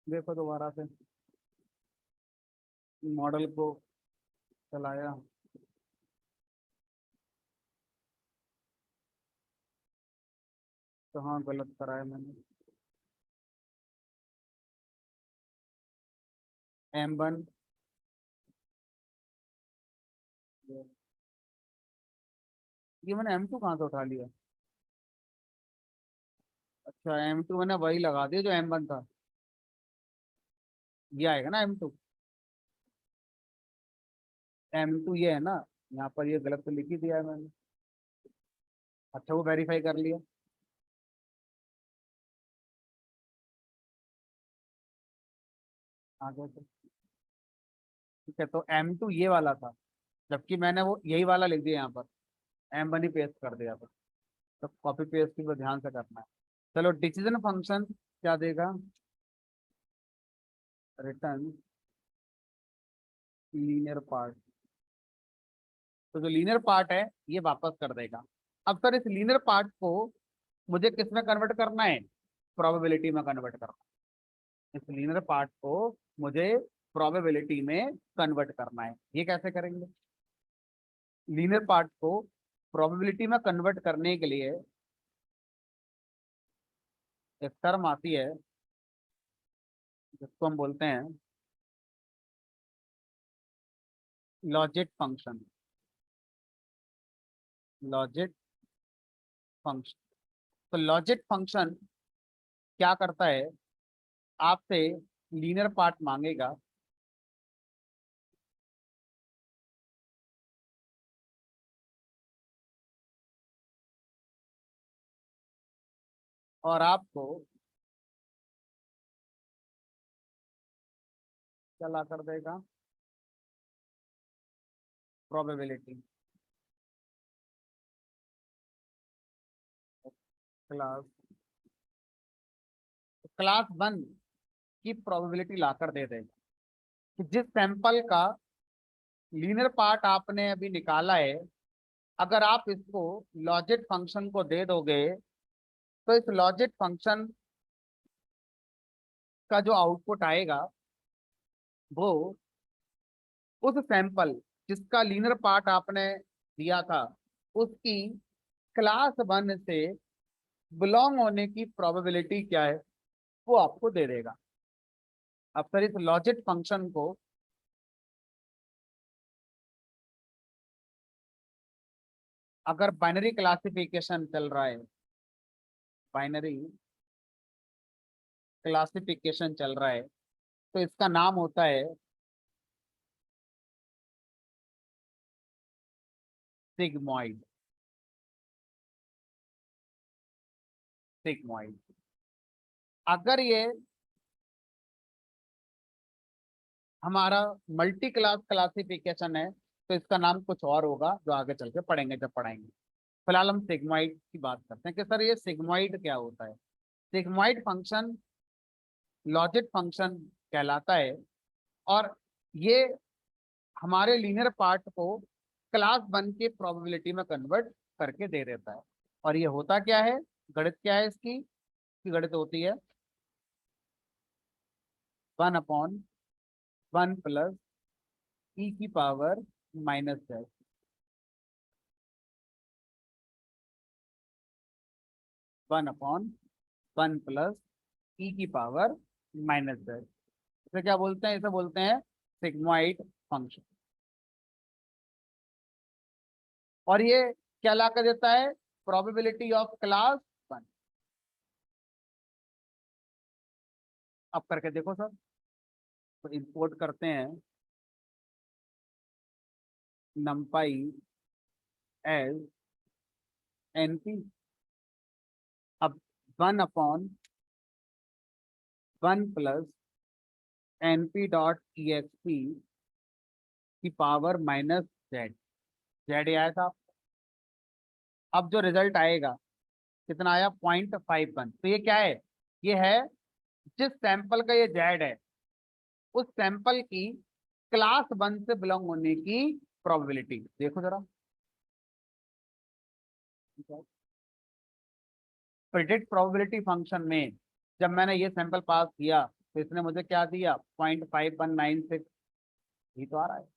देखो दोबारा से मॉडल को चलाया, तो हाँ गलत कराया मैंने। m1 ये मैंने m2 कहाँ से उठा लिया? अच्छा m2 मैंने वही लगा दिया जो m1 था। ये आएगा ना m2। m2 ये है ना, यहाँ पर ये गलत तो लिख ही दिया है मैंने। अच्छा वो वेरीफाई कर लिया। आगे तो ठीक है, तो m2 ये वाला था, जबकि मैंने वो यही वाला लिख दिया यहाँ पर, m1 ही पेस्ट कर दिया था। तो कॉपी पेस्ट की ध्यान से करना है। चलो डिसीजन फंक्शन क्या देगा? Return linear part. तो जो लीनियर पार्ट है ये वापस कर देगा। अब सर इस लीनियर पार्ट को मुझे किस में कन्वर्ट करना है? प्रोबेबिलिटी में कन्वर्ट करना है। इस लीनियर पार्ट को मुझे प्रोबेबिलिटी में कन्वर्ट करना है। ये कैसे करेंगे? लीनियर पार्ट को प्रोबेबिलिटी में कन्वर्ट करने के लिए एक टर्म आती है जिसको हम बोलते हैं लॉजिक फंक्शन। लॉजिक फंक्शन, तो लॉजिक फंक्शन क्या करता है, आपसे लीनियर पार्ट मांगेगा, और आपको क्या ला कर देगा, प्रोबेबिलिटी। क्लास क्लास वन की प्रोबेबिलिटी लाकर दे देगा कि जिस सैंपल का लीनियर पार्ट आपने अभी निकाला है, अगर आप इसको लॉजिक फंक्शन को दे दोगे तो इस लॉजिक फंक्शन का जो आउटपुट आएगा वो उस सैंपल जिसका लीनियर पार्ट आपने दिया था उसकी क्लास वन से बिलोंग होने की प्रोबेबिलिटी क्या है वो आपको दे देगा। अब सर इस लॉजिक फंक्शन को अगर बाइनरी क्लासिफिकेशन चल रहा है, बाइनरी क्लासिफिकेशन चल रहा है, तो इसका नाम होता है सिग्मॉइड। सिग्मॉइड। अगर ये हमारा मल्टी क्लास क्लासिफिकेशन है तो इसका नाम कुछ और होगा जो आगे चल के पढ़ेंगे जब पढ़ाएंगे। फिलहाल हम सिग्मॉइड की बात करते हैं कि सर ये सिग्मॉइड क्या होता है। सिग्मॉइड फंक्शन लॉजिक फंक्शन कहलाता है और ये हमारे लीनियर पार्ट को क्लास वन के प्रोबेबिलिटी में कन्वर्ट करके दे देता है। और ये होता क्या है, गणित क्या है इसकी, गणित होती है 1/1 प्लस ई की पावर -z। 1/1 प्लस ई की पावर -z। इसे क्या बोलते हैं, इसे बोलते हैं सिग्मॉइड फंक्शन। और ये क्या ला कर देता है, प्रोबेबिलिटी ऑफ क्लास वन। अब करके देखो सर, तो इंपोर्ट करते हैं numpy एज np। अब 1/1 प्लस np.ext की पावर -z। जेड आया था। अब जो रिजल्ट आएगा कितना आया, 0.51। तो ये क्या है, ये है जिस सैंपल का ये जेड है उस सैंपल की क्लास वन से बिलोंग होने की प्रोबेबिलिटी। देखो जरा, प्रिडिक्ट प्रोबेबिलिटी फंक्शन में जब मैंने ये सैंपल पास किया तो इसने मुझे क्या दिया, 0.5196। ये तो आ रहा है।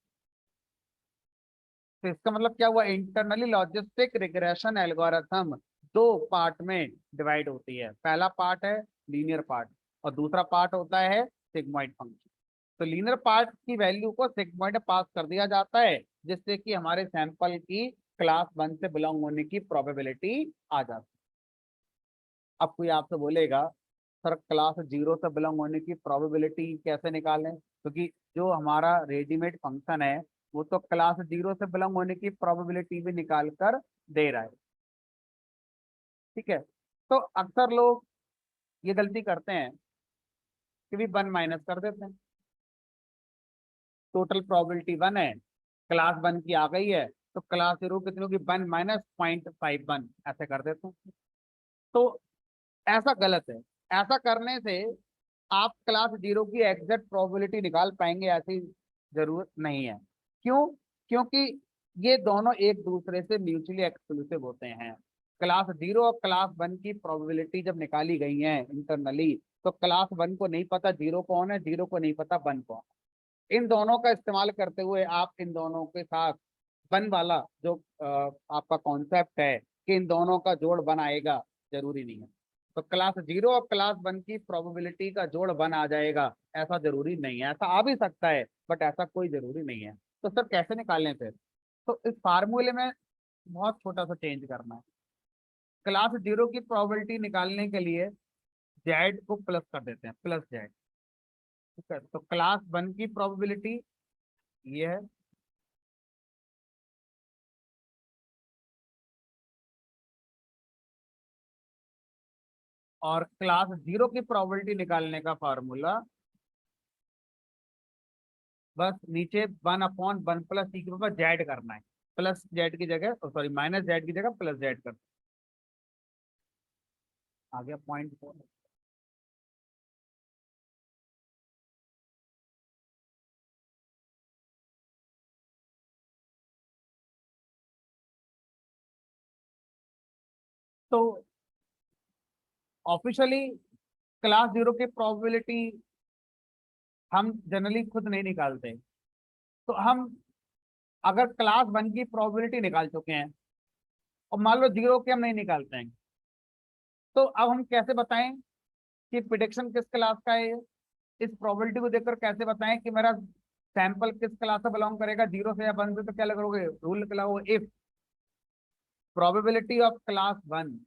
तो इसका मतलब क्या हुआ, इंटरनली लॉजिस्टिक रिग्रेशन एल्गोरिथम दो पार्ट में डिवाइड होती है। पहला पार्ट है लीनियर पार्ट और दूसरा पार्ट होता है सिग्मॉइड फंक्शन। तो लीनियर पार्ट की वैल्यू को सिग्मॉइड में पास कर दिया जाता है जिससे कि हमारे सैंपल की क्लास वन से बिलोंग होने की प्रोबेबिलिटी आ जाती है। अब कोई आपसे बोलेगा सर क्लास जीरो से बिलोंग होने की प्रोबेबिलिटी कैसे निकालें, क्योंकि जो हमारा रेडीमेड फंक्शन है वो तो क्लास जीरो से बिलोंग होने की प्रोबेबिलिटी भी निकाल कर दे रहा है। ठीक है, तो अक्सर लोग ये गलती करते हैं कि भी 1 माइनस कर देते हैं। टोटल प्रोबेबिलिटी 1 है, क्लास 1 की आ गई है, तो क्लास जीरो कितनी होगी, 1 माइनस 0.51 ऐसे कर देते हैं। तो ऐसा गलत है। ऐसा करने से आप क्लास जीरो की एग्जैक्ट प्रोबेबिलिटी निकाल पाएंगे ऐसी जरूरत नहीं है। क्यों, क्योंकि ये दोनों एक दूसरे से म्यूचुअली एक्सक्लूसिव होते हैं। क्लास जीरो और क्लास वन की प्रोबेबिलिटी जब निकाली गई है इंटरनली तो क्लास वन को नहीं पता जीरो कौन है, जीरो को नहीं पता वन कौन है। इन दोनों का इस्तेमाल करते हुए आप इन दोनों के साथ वन वाला जो आपका कॉन्सेप्ट है कि इन दोनों का जोड़ बनाएगा, जरूरी नहीं है। तो क्लास 0 और क्लास 1 की प्रोबेबिलिटी का जोड़ 1 आ जाएगा, ऐसा जरूरी नहीं है। ऐसा आ भी सकता है बट ऐसा कोई जरूरी नहीं है। तो सर कैसे निकालें फिर? तो इस फार्मूले में बहुत छोटा सा चेंज करना है। क्लास 0 की प्रोबेबिलिटी निकालने के लिए जेड को प्लस कर देते हैं, प्लस जेड। ठीक है, तो क्लास 1 की प्रोबेबिलिटी ये है, और क्लास 0 की प्रोबेबिलिटी निकालने का फार्मूला बस नीचे 1/1 प्लस टी के ऊपर जेड करना है। प्लस जेड की जगह, सॉरी, माइनस जेड की जगह प्लस जेड कर। आ गया पॉइंट 4। तो ऑफिशियली क्लास 0 की प्रोबेबिलिटी हम जनरली खुद नहीं निकालते। तो हम अगर क्लास 1 की प्रोबेबिलिटी निकाल चुके हैं और मान लो 0 की हम नहीं निकालते हैं, तो अब हम कैसे बताएं कि प्रिडिक्शन किस क्लास का है? इस प्रोबेबिलिटी को देखकर कैसे बताएं कि मेरा सैंपल किस क्लास से बिलोंग करेगा, 0 से या 1 से? तो क्या लगाओगे, रूल लगाओगे, if probability of class 1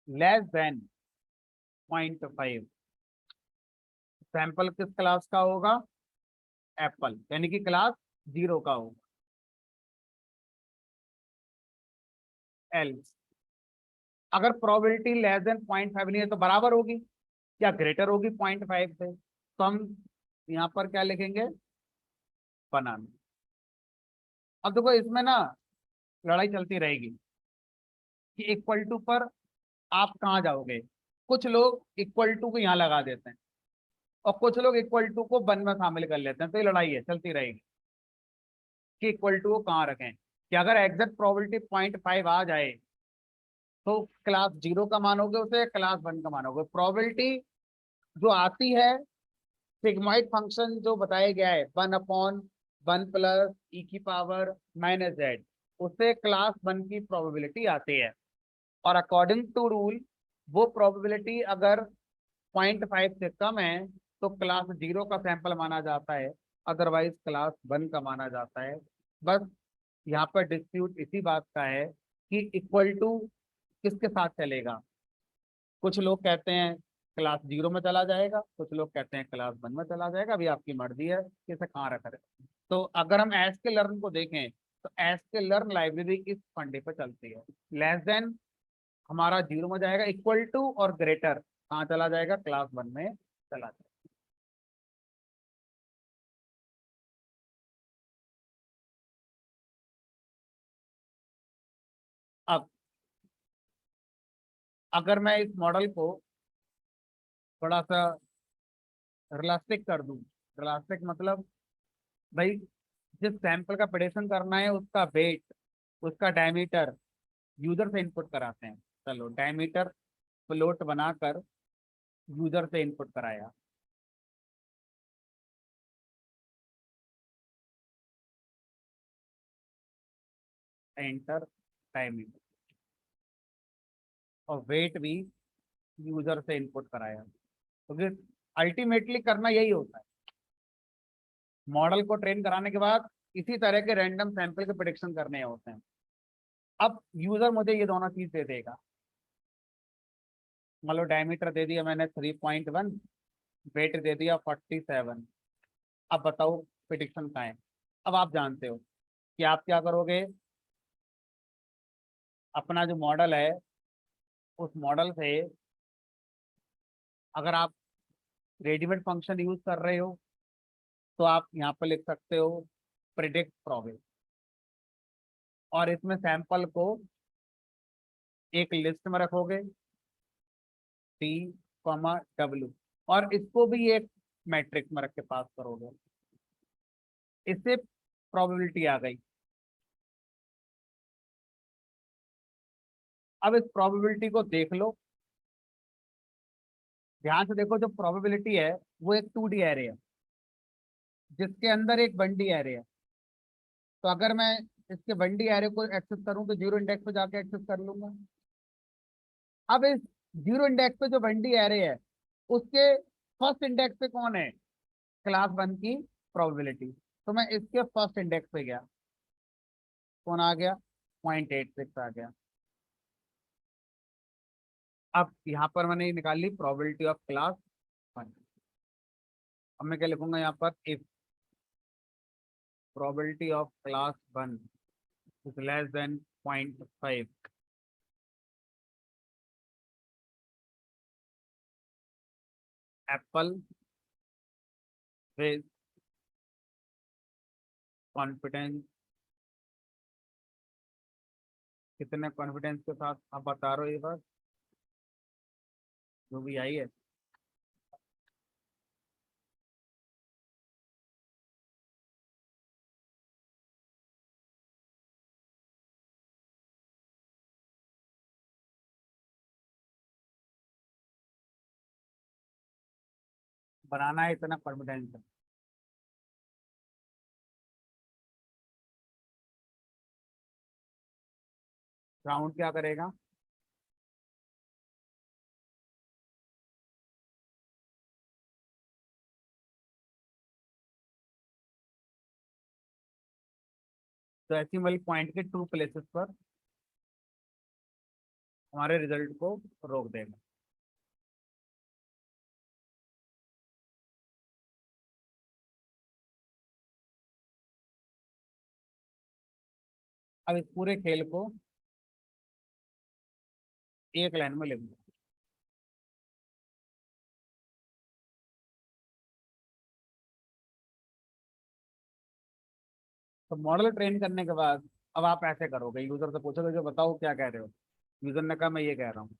less than 0.5, sample किस क्लास का होगा? एप्पल, यानी कि क्लास 0 का होगा। एल्स अगर प्रोबेबिलिटी लेस देन 0.5 नहीं है तो बराबर होगी या ग्रेटर होगी 0.5 से, तो हम यहाँ पर क्या लिखेंगे? बनाना। अब देखो इसमें ना लड़ाई चलती रहेगी कि इक्वल टू पर आप कहाँ जाओगे। कुछ लोग इक्वल टू को यहाँ लगा देते हैं और कुछ लोग इक्वल टू को 1 में शामिल कर लेते हैं, तो ये लड़ाई है, चलती रहेगी कि इक्वल टू को कहाँ रखें। कि अगर एग्जैक्ट प्रोबेबिलिटी 0.5 आ जाए तो क्लास 0 का मानोगे उसे, क्लास 1 का मानोगे? प्रोबेबिलिटी जो आती है सिग्मॉइड फंक्शन जो बताया गया है 1/1 प्लस ई की पावर माइनस जेड, उससे क्लास 1 की प्रोबेबिलिटी आती है। और अकॉर्डिंग टू रूल वो प्रोबेबिलिटी अगर 0.5 से कम है तो क्लास 0 का सैंपल माना जाता है, अदरवाइज क्लास 1 का माना जाता है। बस यहाँ पर डिस्प्यूट इसी बात का है कि इक्वल टू किसके साथ चलेगा। कुछ लोग कहते हैं क्लास 0 में चला जाएगा, कुछ लोग कहते हैं क्लास 1 में चला जाएगा, अभी आपकी मर्जी है कि इसे कहाँ रखा है। तो अगर हम एस के लर्न को देखें तो एस के लर्न लाइब्रेरी इस फंडे पर चलती है। लेस देन हमारा 0 में जाएगा, इक्वल टू और ग्रेटर कहाँ चला जाएगा? क्लास 1 में चला जाएगा। अब अगर मैं इस मॉडल को थोड़ा सा रिलास्टिक कर दूं, रिलास्टिक मतलब भाई जिस सैंपल का प्रेडिक्शन करना है उसका वेट, उसका डायमीटर यूजर से इनपुट कराते हैं। चलो डायमीटर प्लॉट बनाकर यूजर से इनपुट कराया, एंटर डायमीटर, और वेट भी यूजर से इनपुट कराया। तो अल्टीमेटली करना यही होता है, मॉडल को ट्रेन कराने के बाद इसी तरह के रैंडम सैंपल के प्रेडिक्शन करने होते हैं। अब यूजर मुझे ये दोनों चीज दे देगा, मान लो डायमीटर दे दिया मैंने 3.1, वेट दे दिया 47। अब बताओ प्रिडिक्शन का है। अब आप जानते हो कि आप क्या करोगे, अपना जो मॉडल है उस मॉडल से अगर आप रेडीमेड फंक्शन यूज कर रहे हो तो आप यहाँ पर लिख सकते हो प्रिडिक्ट प्रोबेबिलिटी, और इसमें सैंपल को एक लिस्ट में रखोगे टी कॉमा डब्ल्यू, और इसको भी एक मैट्रिक्स में रख के पास करोगे। इससे प्रोबेबिलिटी आ गई। अब इस प्रोबेबिलिटी को देख लो, ध्यान से देखो। जो प्रोबेबिलिटी है वो एक 2D एरे है जिसके अंदर एक 1D एरे है। तो अगर मैं इसके 1D एरे को एक्सेस करूं तो जीरो इंडेक्स पे जाके एक्सेस कर लूंगा। अब इस जीरो इंडेक्स पे जो बंडी एरे है उसके फर्स्ट इंडेक्स पे कौन है, क्लास वन की प्रोबेबिलिटी। तो मैं इसके फर्स्ट इंडेक्स पे गया, कौन आ गया, 0.86 आ गया। अब यहाँ पर मैंने निकाल ली प्रोबेबिलिटी ऑफ क्लास वन। अब मैं क्या लिखूंगा यहाँ पर, if probability of class one is less than 0.5, Apple with confidence, कितने कॉन्फिडेंस के साथ आप बता रहे हो ये बात, जो भी आई है। बनाना है इतना कॉन्फिडेंस है। राउंड क्या करेगा, डेसिमल पॉइंट के 2 प्लेसेस पर हमारे रिजल्ट को रोक देगा। अब इस पूरे खेल को एक लाइन में लिख दो। तो मॉडल ट्रेन करने के बाद अब आप ऐसे करोगे, यूजर से पूछोगे कि बताओ क्या कह रहे हो, यूजर ने कहा मैं ये कह रहा हूँ।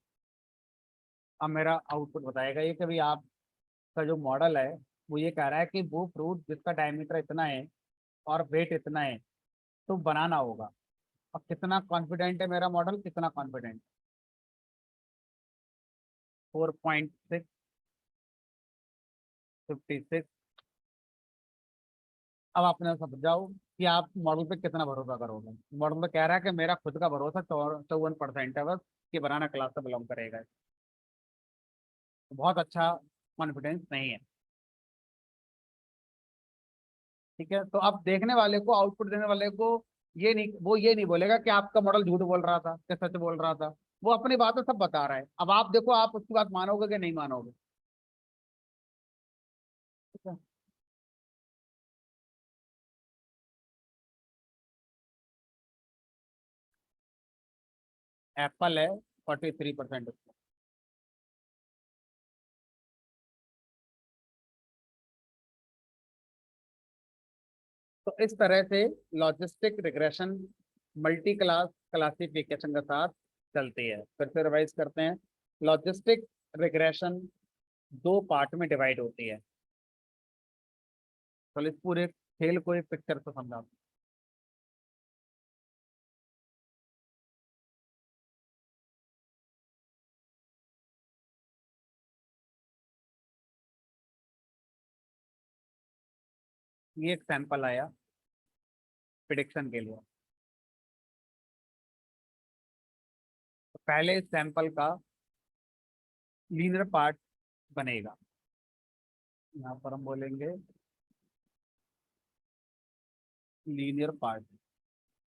अब मेरा आउटपुट बताएगा ये कि भाई आपका जो मॉडल है वो ये कह रहा है कि वो फ्रूट जिसका डायमीटर इतना है और वेट इतना है तो बनाना होगा। अब कितना कॉन्फिडेंट है मेरा मॉडल, कितना कॉन्फिडेंट, 4.6, 56। अब आपने समझाओ कि आप मॉडल पे कितना भरोसा करोगे। मॉडल तो कह रहा है कि मेरा खुद का भरोसा 54% है बस, कि बनाना क्लास से बिलोंग करेगा। तो बहुत अच्छा कॉन्फिडेंस नहीं है। ठीक है, तो अब देखने वाले को, आउटपुट देने वाले को ये नहीं, वो ये नहीं बोलेगा कि आपका मॉडल झूठ बोल रहा था कि सच बोल रहा था। वो अपनी बातें सब बता रहा है। अब आप देखो, आप उसकी बात मानोगे कि नहीं मानोगे। ठीक है, एप्पल है 43%। तो इस तरह से logistic regression multi class classification के साथ चलती है। फिर से रिवाइज करते हैं। लॉजिस्टिक रिग्रेशन दो पार्ट में डिवाइड होती है। तो इस पूरे खेल को एक पिक्चर से समझा। ये एक सैंपल आया प्रिडिक्शन के लिए। तो पहले इस सैंपल का लीनियर पार्ट बनेगा। यहाँ पर हम बोलेंगे लीनियर पार्ट,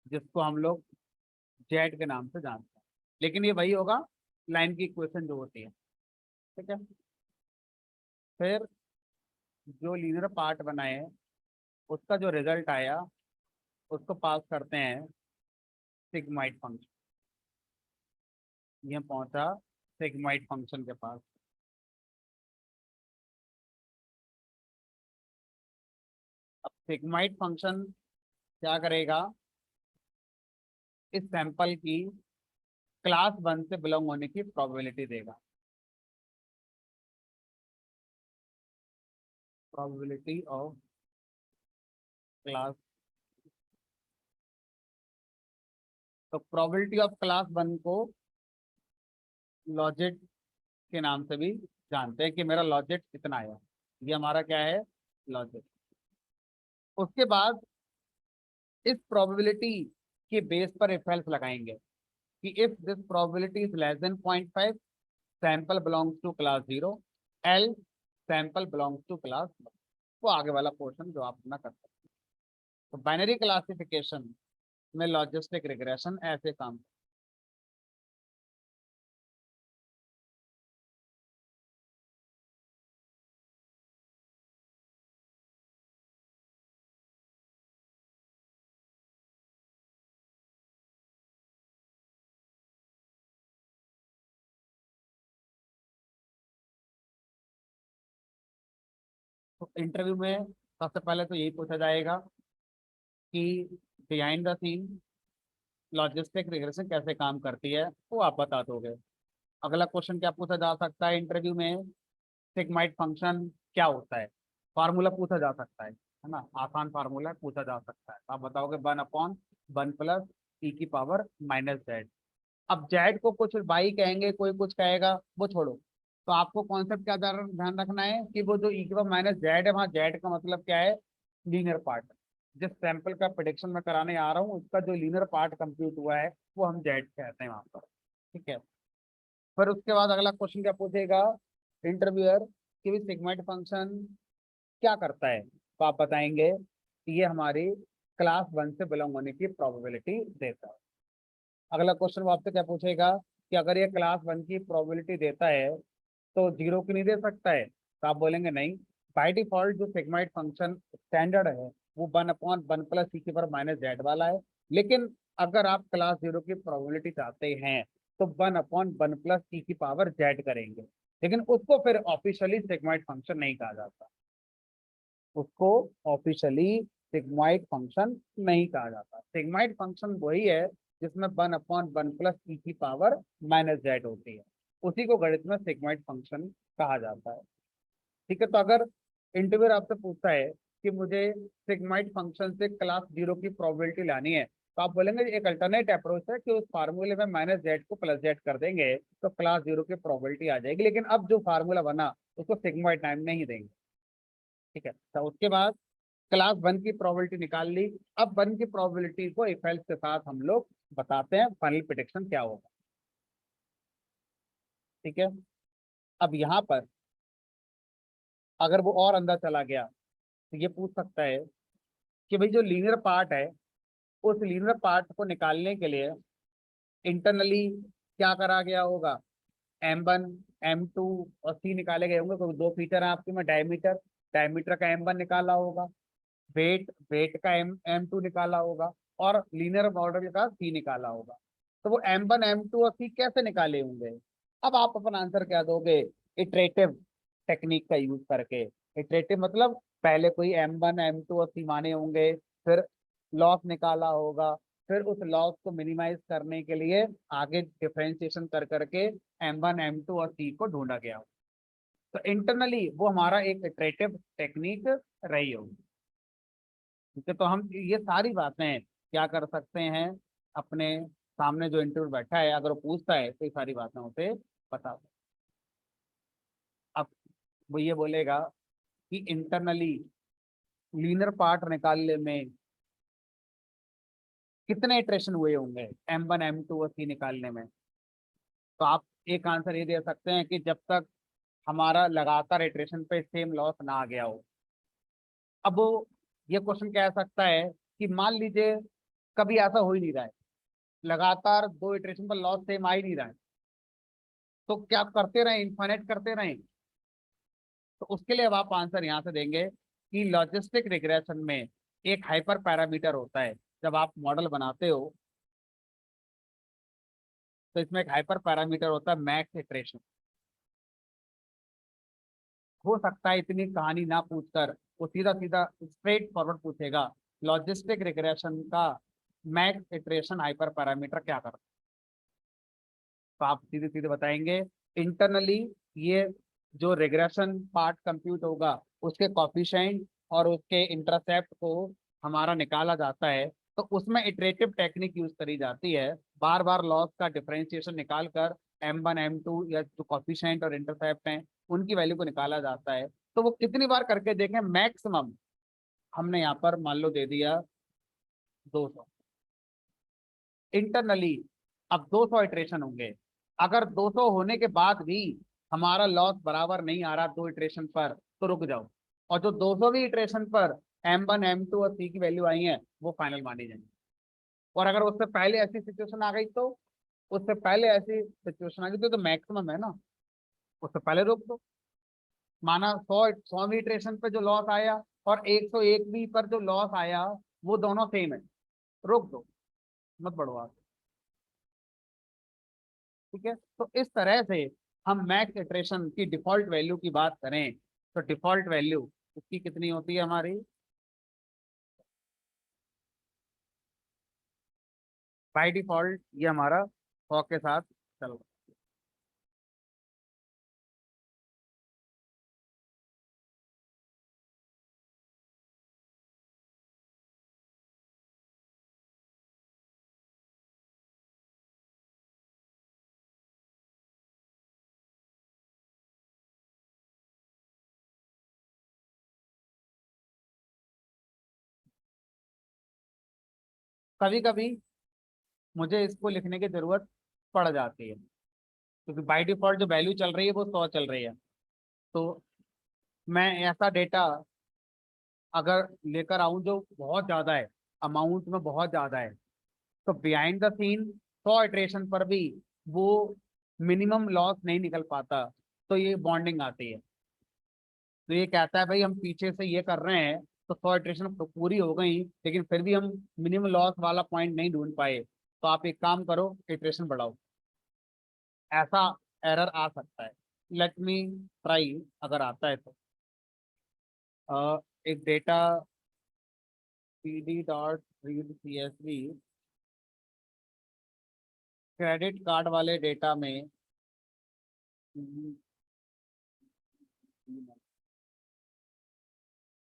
जिसको हम लोग जेड के नाम से जानते हैं, लेकिन ये वही होगा लाइन की इक्वेशन जो होती है। ठीक है, फिर जो लीनियर पार्ट बनाए उसका जो रिजल्ट आया उसको पास करते हैं सिग्माइड फंक्शन। ये पहुंचा सिग्माइड फंक्शन के पास। अब सिग्माइड फंक्शन क्या करेगा, इस सैंपल की क्लास वन से बिलोंग होने की प्रोबेबिलिटी देगा। प्रोबेबिलिटी ऑफ क्लास, तो प्रोबेबिलिटी ऑफ क्लास वन को लॉजिट के नाम से भी जानते हैं कि मेरा लॉजिट कितना आया। ये हमारा क्या है, लॉजिट। उसके बाद इस प्रोबेबिलिटी के बेस पर इफ एल्स लगाएंगे कि if this probability is less than 0.5 sample belongs to class 0, else sample belongs to class 1। वो आगे वाला पोर्शन जो आप ना कर सकते हैं। तो बाइनरी क्लासिफिकेशन में लॉजिस्टिक रिग्रेशन ऐसे काम। तो इंटरव्यू में सबसे पहले तो यही पूछा जाएगा कि behind the scene logistic regression कैसे काम करती है, वो आप बता दोगे। अगला क्वेश्चन क्या पूछा जा सकता है इंटरव्यू में, सिग्माइड फंक्शन क्या होता है, फार्मूला पूछा जा सकता है ना, आसान फार्मूला पूछा जा सकता है। आप बताओगे 1/1 प्लस ई की पावर माइनस जेड। अब जेड को कुछ बाई कहेंगे, कोई कुछ कहेगा, वो छोड़ो। तो आपको कॉन्सेप्ट क्या ध्यान रखना है कि वो जो ई की पावर माइनस जेड है, वहाँ जेड का मतलब क्या है, लीनियर पार्ट। जिस सैंपल का प्रेडिक्शन मैं कराने आ रहा हूँ उसका जो लीनियर पार्ट कंप्यूट हुआ है वो हम जेड कहते हैं वहां पर। ठीक है। फिर उसके बाद अगला क्वेश्चन क्या पूछेगा इंटरव्यूअर कि भी सिग्माइड फंक्शन क्या करता है, तो आप बताएंगे कि ये हमारी क्लास 1 से बिलोंग होने की प्रोबेबिलिटी देता है। अगला क्वेश्चन वो आपसे क्या पूछेगा कि अगर ये क्लास 1 की प्रोबेबिलिटी देता है तो 0 की नहीं दे सकता है, तो आप बोलेंगे नहीं। बाय डिफॉल्ट जो सिग्माइड फंक्शन स्टैंडर्ड है वो 1/1 प्लस सी की पावर माइनस जेड वाला है। लेकिन अगर आप क्लास 0 की प्रोबेबिलिटी चाहते हैं तो 1/1 प्लस सी की पावर जेड करेंगे। लेकिन उसको फिर ऑफिशियली सिग्माइड फंक्शन नहीं कहा जाता, उसको ऑफिशियली सिग्माइड फंक्शन नहीं कहा जाता। सिग्माइड फंक्शन वही है जिसमें 1/1 प्लस ई की पावर माइनस जेड होती है, उसी को गणित में सिग्माइड फंक्शन कहा जाता है। ठीक है। तो अगर इंटरव्यूअर आपसे पूछता है कि मुझे सिग्माइड फंक्शन से क्लास 0 की प्रोबेबिलिटी लानी है, तो आप बोलेंगे एक अल्टरनेट अप्रोच है कि उस फार्मूले में माइनस जेड को प्लस जेड कर देंगे तो क्लास 0 की प्रोबेबिलिटी आ जाएगी। लेकिन अब जो फार्मूला बना उसको सिग्माइड टाइम नहीं देंगे। ठीक है। तो उसके बाद क्लास 1 की प्रोबेबिलिटी निकाल ली। अब 1 की प्रोबेबिलिटी को इफ एल्स के साथ हम लोग बताते हैं फाइनल प्रेडिक्शन क्या होगा। ठीक है। अब यहाँ पर अगर वो और अंदर चला गया तो ये पूछ सकता है कि भाई जो लीनियर पार्ट है उस लीनियर पार्ट को निकालने के लिए इंटरनली क्या करा गया होगा, M1 M2 और C निकाले गए होंगे, क्योंकि दो फीचर है आपके में, डायमीटर, डायमीटर का M1 निकाला होगा, वेट, वेट का M2 निकाला होगा, और लीनियर मॉडल का C निकाला होगा। तो वो M1 M2 और C कैसे निकाले होंगे, अब आप अपना आंसर क्या दोगे, इटरेटिव टेक्निक का यूज करके। इटरेटिव मतलब पहले कोई M1 M2 और C माने होंगे, फिर लॉस निकाला होगा, फिर उस लॉस को मिनिमाइज करने के लिए आगे डिफरेंशिएशन कर करके M1 M2 और C को ढूंढा गया हो। तो इंटरनली वो हमारा एक इटरेटिव टेक्निक रही होगी। ठीक है। तो हम ये सारी बातें क्या कर सकते हैं, अपने सामने जो इंटरव्यू बैठा है अगर वो पूछता है तो ये सारी बातें उसे बता दो। अब वो ये बोलेगा कि इंटरनली लीनियर पार्ट निकालने में कितने इटरेशन हुए होंगे M1 M2 और C निकालने में। तो आप एक आंसर ये दे सकते हैं कि जब तक हमारा लगातार इटरेशन पे सेम लॉस ना आ गया हो। अब वो ये क्वेश्चन कह सकता है कि मान लीजिए कभी ऐसा हो ही नहीं रहा है, लगातार दो इटरेशन पर लॉस सेम आ ही नहीं रहा है, तो क्या आप करते रहें, इन्फाइनाइट करते रहें। तो उसके लिए अब आप आंसर यहाँ से देंगे कि लॉजिस्टिक रिग्रेशन में एक हाइपर पैरामीटर होता है। जब आप मॉडल बनाते हो तो इसमें एक हाइपर पैरामीटर होता है मैक्स इटरेशन। हो सकता है इतनी कहानी ना पूछकर वो सीधा सीधा स्ट्रेट फॉरवर्ड पूछेगा लॉजिस्टिक रिग्रेशन का मैक्स इटरेशन हाइपर पैरामीटर क्या करता है। तो आप सीधे सीधे बताएंगे इंटरनली ये जो रिग्रेशन पार्ट कंप्यूट होगा उसके कॉफिशिएंट और उसके इंटरसेप्ट को हमारा निकाला जाता है। तो उसमें इटरेटिव टेक्निक यूज करी जाती है, बार बार लॉस का डिफरेंशिएशन निकाल कर M1 M2 या जो कॉफिशिएंट और इंटरसेप्ट हैं उनकी वैल्यू को निकाला जाता है। तो वो कितनी बार करके देखें मैक्सिमम, हमने यहाँ पर मान लो दे दिया 200 इंटरनली। अब 200 इटरेशन होंगे, अगर 200 होने के बाद भी हमारा लॉस बराबर नहीं आ रहा 2 इटरेशन पर, तो रुक जाओ, और जो 200वीं इटरेशन पर M1 M2 और C की वैल्यू आई है वो फाइनल मानी जाएंगी। और अगर उससे पहले ऐसी सिचुएशन आ गई तो, उससे पहले ऐसी सिचुएशन आ गई तो मैक्सिमम है ना, उससे पहले रोक दो। माना 100वीं इटरेशन पे जो लॉस आया और 101वीं पर जो लॉस आया वो दोनों सेम है, रोक दो, मत बढ़ो आगे। ठीक है, तो इस तरह से हम मैक्स इटरेशन की डिफॉल्ट वैल्यू की बात करें तो डिफॉल्ट वैल्यू इसकी कितनी होती है हमारी, बाय डिफॉल्ट ये हमारा 100 के साथ चल। कभी कभी मुझे इसको लिखने की जरूरत पड़ जाती है, क्योंकि बाय डिफॉल्ट जो वैल्यू चल रही है वो 100 चल रही है। तो मैं ऐसा डेटा अगर लेकर आऊं जो बहुत ज्यादा है, अमाउंट में बहुत ज्यादा है, तो बिहाइंड द सीन 100 इटरेशन पर भी वो मिनिमम लॉस नहीं निकल पाता, तो ये बॉन्डिंग आती है। तो ये कहता है भाई हम पीछे से ये कर रहे हैं तो 100 इटरेशन तो पूरी हो गई, लेकिन फिर भी हम मिनिमम लॉस वाला पॉइंट नहीं ढूंढ पाए, तो आप एक काम करो, इटरेशन बढ़ाओ। ऐसा एरर आ सकता है। लेट मी ट्राई, अगर आता है तो एक डेटा pd.read.csv क्रेडिट कार्ड वाले डेटा में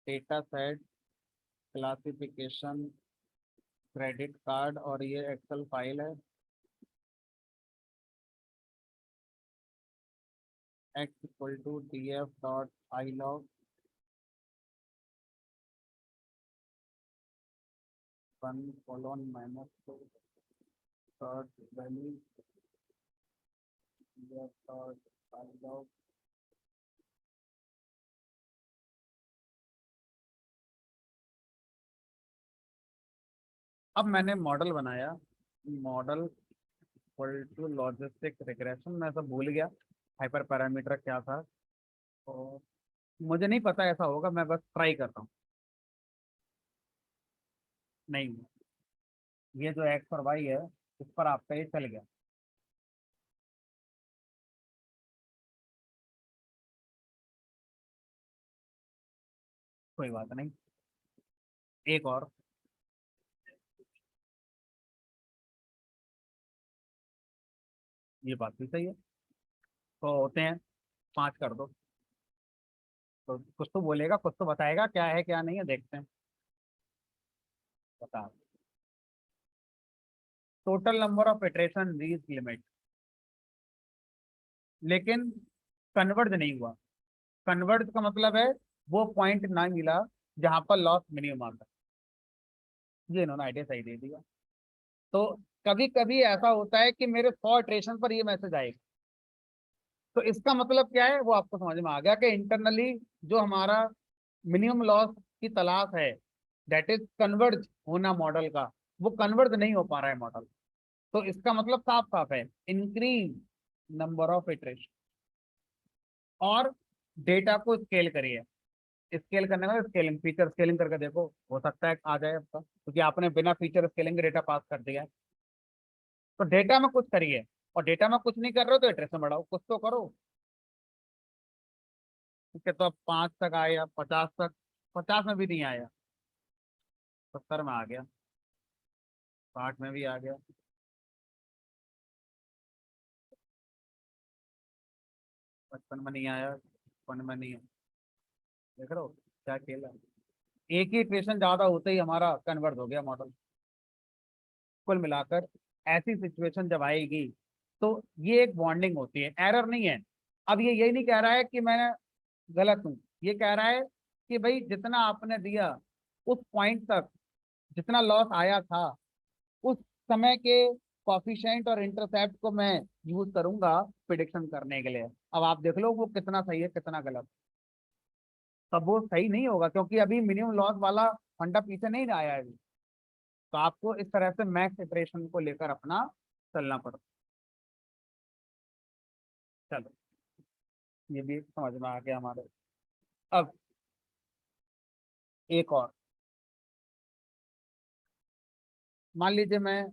data set classification credit card, और ये एक्सेल फाइल है x=df.ilog 1:-2 dot value df.ilog। अब मैंने मॉडल बनाया, model equal to logistic regression, मैं सब भूल गया हाइपर पैरामीटर क्या था, और मुझे नहीं पता ऐसा होगा, मैं बस ट्राई करता हूँ। नहीं, ये जो एक्स और वाई है इस पर आपका ये चल गया। कोई बात नहीं, एक और, ये बात भी सही है, तो होते हैं 5 कर दो। तो कुछ तो बोलेगा, कुछ तो बताएगा क्या है क्या नहीं है, देखते हैं। बता, total number of iteration reach limit, लेकिन कन्वर्ज नहीं हुआ। कन्वर्ज का मतलब है वो पॉइंट ना मिला जहां पर लॉस मिनिमम आता है। ये इन्होंने आइडिया सही दे दिया। तो कभी कभी ऐसा होता है कि मेरे 100 इटरेशन पर ये मैसेज आएगा, तो इसका मतलब क्या है वो आपको समझ में आ गया कि इंटरनली जो हमारा मिनिमम लॉस की तलाश है, दैट इज कन्वर्ज होना मॉडल का, वो कन्वर्ज नहीं हो पा रहा है मॉडल। तो इसका मतलब साफ साफ है, इंक्रीज नंबर ऑफ इटरेशन, और डेटा को स्केल करिए। स्केल करने में स्केलिंग, फीचर स्केलिंग करके देखो, हो सकता है आ जाए आपका, क्योंकि आपने बिना फीचर स्केलिंग के डेटा पास कर दिया है। तो डेटा में कुछ करिए, और डेटा में कुछ नहीं कर रहे हो तो इटरेशन बढ़ाओ, कुछ तो करो। ठीक है, तो अब 5 तक आया, 50 तक, 50 में भी नहीं आया, 70 में आ गया, 60 में भी आ गया, 55 में नहीं आया, 55 में नहीं है। देख रहे हो क्या खेल है। एक ही इक्वेशन ज्यादा होते ही हमारा कन्वर्ट हो गया मॉडल। कुल मिलाकर ऐसी सिचुएशन जब आएगी तो ये एक बॉन्डिंग होती है, एरर नहीं है। अब ये यही नहीं कह रहा है कि मैं गलत हूं, ये कह रहा है कि भाई जितना आपने दिया उस पॉइंट तक जितना लॉस आया था, उस समय के कॉफिशिएंट और इंटरसेप्ट को मैं यूज करूंगा प्रिडिक्शन करने के लिए। अब आप देख लो वो कितना सही है कितना गलत। तब वो सही नहीं होगा क्योंकि अभी मिनिमम लॉस वाला फंडा पीछे नहीं आया है अभी। तो आपको इस तरह से मैक्स इटरेशन को लेकर अपना चलना पड़ता। चलो ये भी समझ में आ गया हमारे। अब एक और, मान लीजिए मैं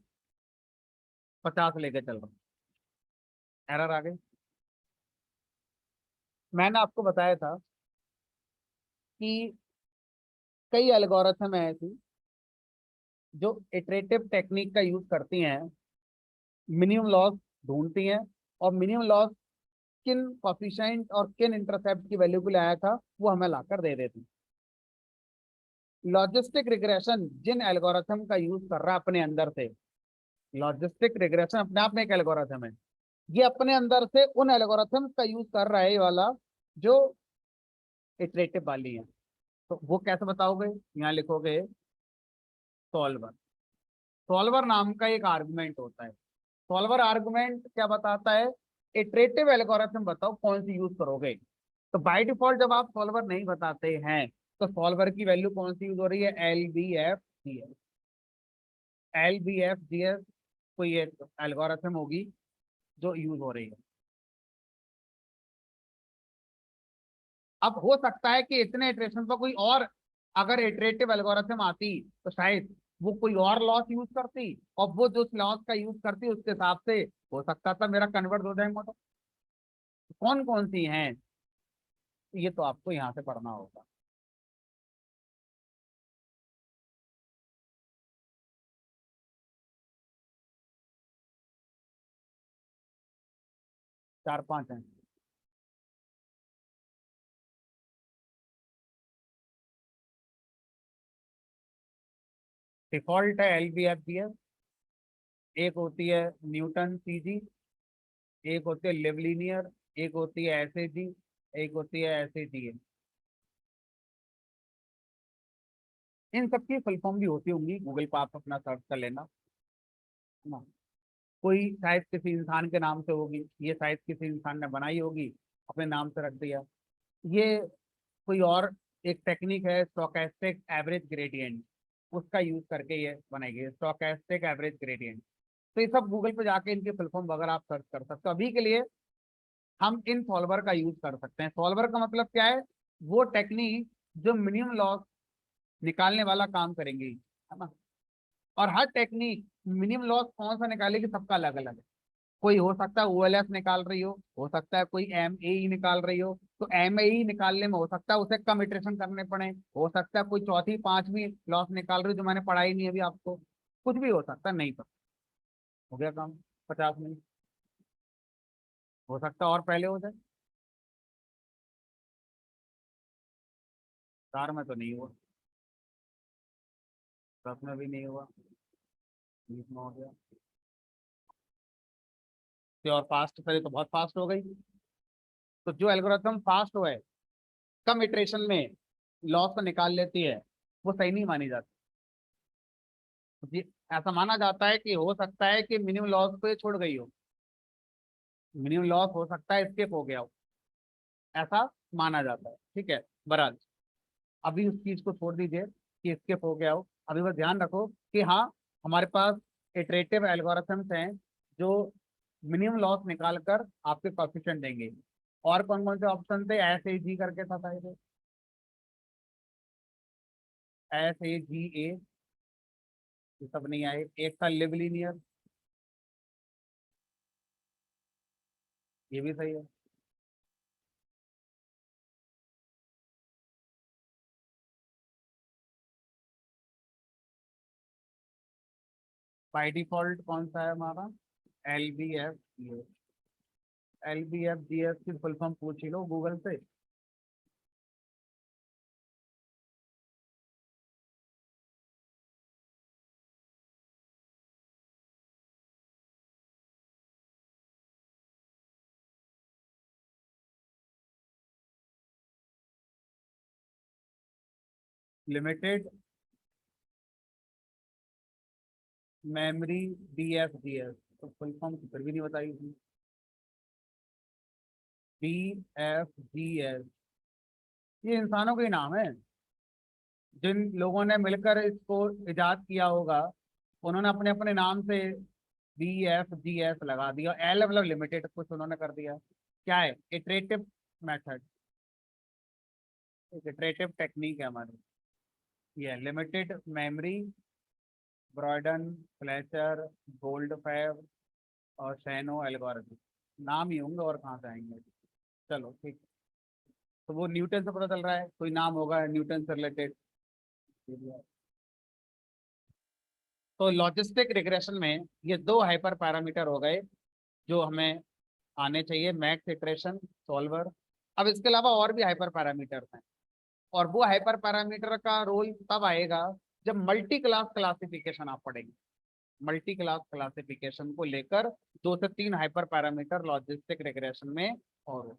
50 लेके चल रहा हूँ, एरर आ गई। मैंने आपको बताया था कि कई एल्गोरिथम है ऐसी जो इटरेटिव टेक्निक का यूज करती हैं, मिनिमम लॉस ढूंढती हैं, और मिनिमम लॉस किन कोफिशिएंट और किन इंटरसेप्ट की वैल्यू के लिए आया था वो हमें लाकर दे देती हैं। लॉजिस्टिक रिग्रेशन जिन एल्गोरिथम का यूज कर रहा है अपने अंदर से, लॉजिस्टिक रिग्रेशन अपने आप में एक एल्गोरिथम है, ये अपने अंदर से उन एल्गोरिथम का यूज कर रहा है ये वाला जो इटरेटिव वाली है। तो वो कैसे बताओगे, यहाँ लिखोगे सॉल्वर। सॉल्वर नाम का एक आर्गुमेंट होता है। सॉल्वर आर्गुमेंट क्या बताता है, इटरेटिव एल्गोरिथम बताओ कौन सी यूज करोगे। तो बाय डिफॉल्ट जब आप सॉल्वर नहीं बताते हैं तो सॉल्वर की वैल्यू कौन सी यूज हो रही है, L B F G S. L B F G S कोई एक एल्गोरिथम होगी जो यूज हो रही है। अब हो सकता है कि इतने इटरेशन पर कोई और अगर इटरेटिव एल्गोरिथम आती तो शायद वो कोई और लॉस यूज करती, और वो जो लॉस का यूज करती उसके हिसाब से हो सकता था मेरा कन्वर्ट हो जाएगा। तो कौन कौन सी हैं ये तो आपको यहाँ से पढ़ना होगा। 4-5 हैं। डिफॉल्ट है L B F G S, एक होती है न्यूटन सी जी, एक होती है लिवलीनियर, एक होती है एस ए जी, एक होती है एस ए जी। इन सब की फुल फॉर्म भी होती होंगी, गूगल पर आप अपना सर्च कर लेना, है ना। कोई शायद किसी इंसान के नाम से होगी, ये शायद किसी इंसान ने बनाई होगी, अपने नाम से रख दिया। ये कोई और एक टेक्निक है स्टोकेस्टिक एवरेज ग्रेडियंट, उसका यूज करके ये बनाई गई स्टोकेस्टिक एवरेज ग्रेडियंट। तो ये सब गूगल पे जाके इनके फुल फॉर्म वगैरह आप सर्च कर सकते हो। अभी के लिए हम इन सॉल्वर का यूज कर सकते हैं। सॉल्वर का मतलब क्या है, वो टेक्निक जो मिनिमम लॉस निकालने वाला काम करेंगे, है ना। और हर टेक्निक मिनिमम लॉस कौन सा निकालेगी सबका अलग अलग है। कोई हो सकता है ओएलएस निकाल रही हो सकता है कोई एम ए निकाल रही हो, तो एम ए निकालने में हो सकता है उसे कम इटरेशन करने पड़े, हो सकता है कोई चौथी पांचवी लॉस निकाल रही हो जो मैंने पढ़ाई नहीं अभी आपको, कुछ भी हो सकता है, नहीं पता। हो गया काम 50 मिनट, हो सकता है और पहले हो जाए। 4 में तो नहीं हुआ, 10 में भी नहीं हुआ, 20 में हो गया। तो और फास्ट करे तो बहुत फास्ट हो गई। तो जो एल्गोरिथम फास्ट हो है, कम इटरेशन में लॉस को निकाल लेती है, वो सही नहीं मानी जाती। जी, ऐसा माना जाता है कि हो सकता है कि मिनिमम लॉस को ये छोड़ गई हो, मिनिमम लॉस हो सकता है स्किप हो गया हो, ऐसा माना जाता है। ठीक है, बहरहाल अभी उस चीज को छोड़ दीजिए कि स्किप हो गया हो। अभी बस ध्यान रखो कि हाँ, हमारे पास इटरेटिव एल्गोरिथम्स हैं जो मिनिमम लॉस निकाल कर आपके कोएफिशिएंट देंगे। और कौन कौन से ऑप्शन थे, एस ए जी करके था शायद, एस ए जी ए, ये सब नहीं आए। एक था लिवलीनियर, ये भी सही है। बाई डिफॉल्ट कौन सा है हमारा, L B F G S. L B F G S की फुल फॉर्म पूछ ही लो गूगल से। लिमिटेड मेमोरी BFGS, तो फुल फॉर्म फिर भी नहीं बताई उसने। BFGS ये इंसानों के ही नाम है, जिन लोगों ने मिलकर इसको इजाद किया होगा उन्होंने अपने अपने नाम से BFGS लगा दिया। एल मतलब लिमिटेड कुछ उन्होंने कर दिया। क्या है? इटरेटिव मेथड, इटरेटिव टेक्निक है हमारी। ये लिमिटेड मेमोरी, ब्रॉयडन, फ्लेचर, गोल्डफेब और शैनो एल्गोरिथम, नाम ही होंगे और कहाँ से आएंगे। चलो ठीक। तो वो न्यूटन से पता चल रहा है, कोई नाम होगा न्यूटन से रिलेटेड। तो लॉजिस्टिक रिग्रेशन में ये दो हाइपर पैरामीटर हो गए जो हमें आने चाहिए, मैक्स इटरेशन सॉल्वर। अब इसके अलावा और भी हाइपर पैरामीटर हैं, और वो हाइपर पैरामीटर का रोल तब आएगा जब मल्टी क्लास क्लासिफिकेशन आप पढ़ेंगे। मल्टी क्लास क्लासिफिकेशन को लेकर 2 से 3 हाइपर पैरामीटर लॉजिस्टिक रिग्रेशन में और,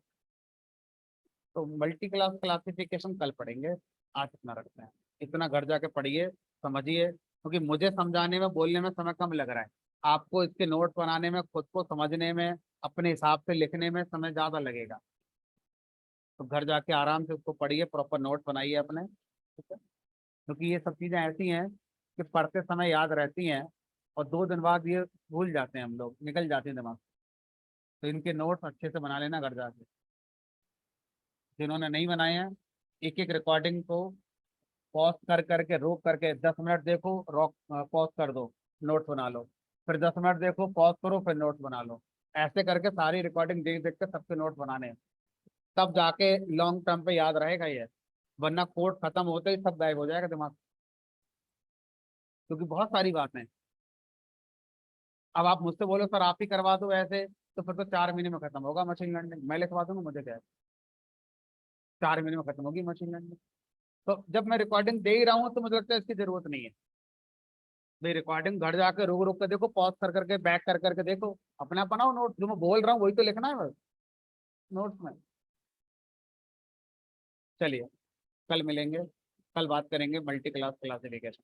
तो मल्टी क्लास क्लासिफिकेशन कल पढ़ेंगे। आज इतना रखते हैं, इतना घर जाके पढ़िए, समझिए, क्योंकि मुझे समझाने में बोलने में समय कम लग रहा है, आपको इसके नोट्स बनाने में, खुद को समझने में, अपने हिसाब से लिखने में समय ज़्यादा लगेगा। तो घर जाके आराम से उसको पढ़िए, प्रॉपर नोट्स बनाइए अपने, ठीक है? क्योंकि ये सब चीज़ें ऐसी हैं कि पढ़ते समय याद रहती हैं और 2 दिन बाद ये भूल जाते हैं, हम लोग निकल जाते हैं दिमाग से। तो इनके नोट्स अच्छे से बना लेना घर जाके। जिन्होंने नहीं बनाए हैं, एक एक रिकॉर्डिंग को पॉज कर करके, रोक करके 10 मिनट देखो, रॉक पॉज कर दो, नोट्स बना लो, फिर 10 मिनट देखो, पॉज करो, फिर नोट्स बना लो। ऐसे करके सारी रिकॉर्डिंग देख देख के सबके नोट्स बनाने हैं, तब जाके लॉन्ग टर्म पे याद रहेगा ये। वरना कोर्स खत्म होते ही सब गायब हो जाएगा दिमाग से, क्योंकि बहुत सारी बातें हैं। अब आप मुझसे बोलो सर आप ही करवा दो ऐसे, तो फिर तो 4 महीने में खत्म होगा मशीन लर्निंग, मैं लिखवा दूंगा, मुझे क्या है, 4 महीने में खत्म होगी मशीन लर्निंग। तो जब मैं रिकॉर्डिंग दे ही रहा हूँ तो मुझे लगता है इसकी जरूरत नहीं है। भाई रिकॉर्डिंग घर जाकर रुक रुक कर देखो, पॉज कर करके, बैक कर करके देखो, अपने आप बनाओ नोट, जो मैं बोल रहा हूँ वही तो लिखना है बस नोट्स में। चलिए, कल मिलेंगे, कल बात करेंगे मल्टी क्लास क्लासिफिकेशन।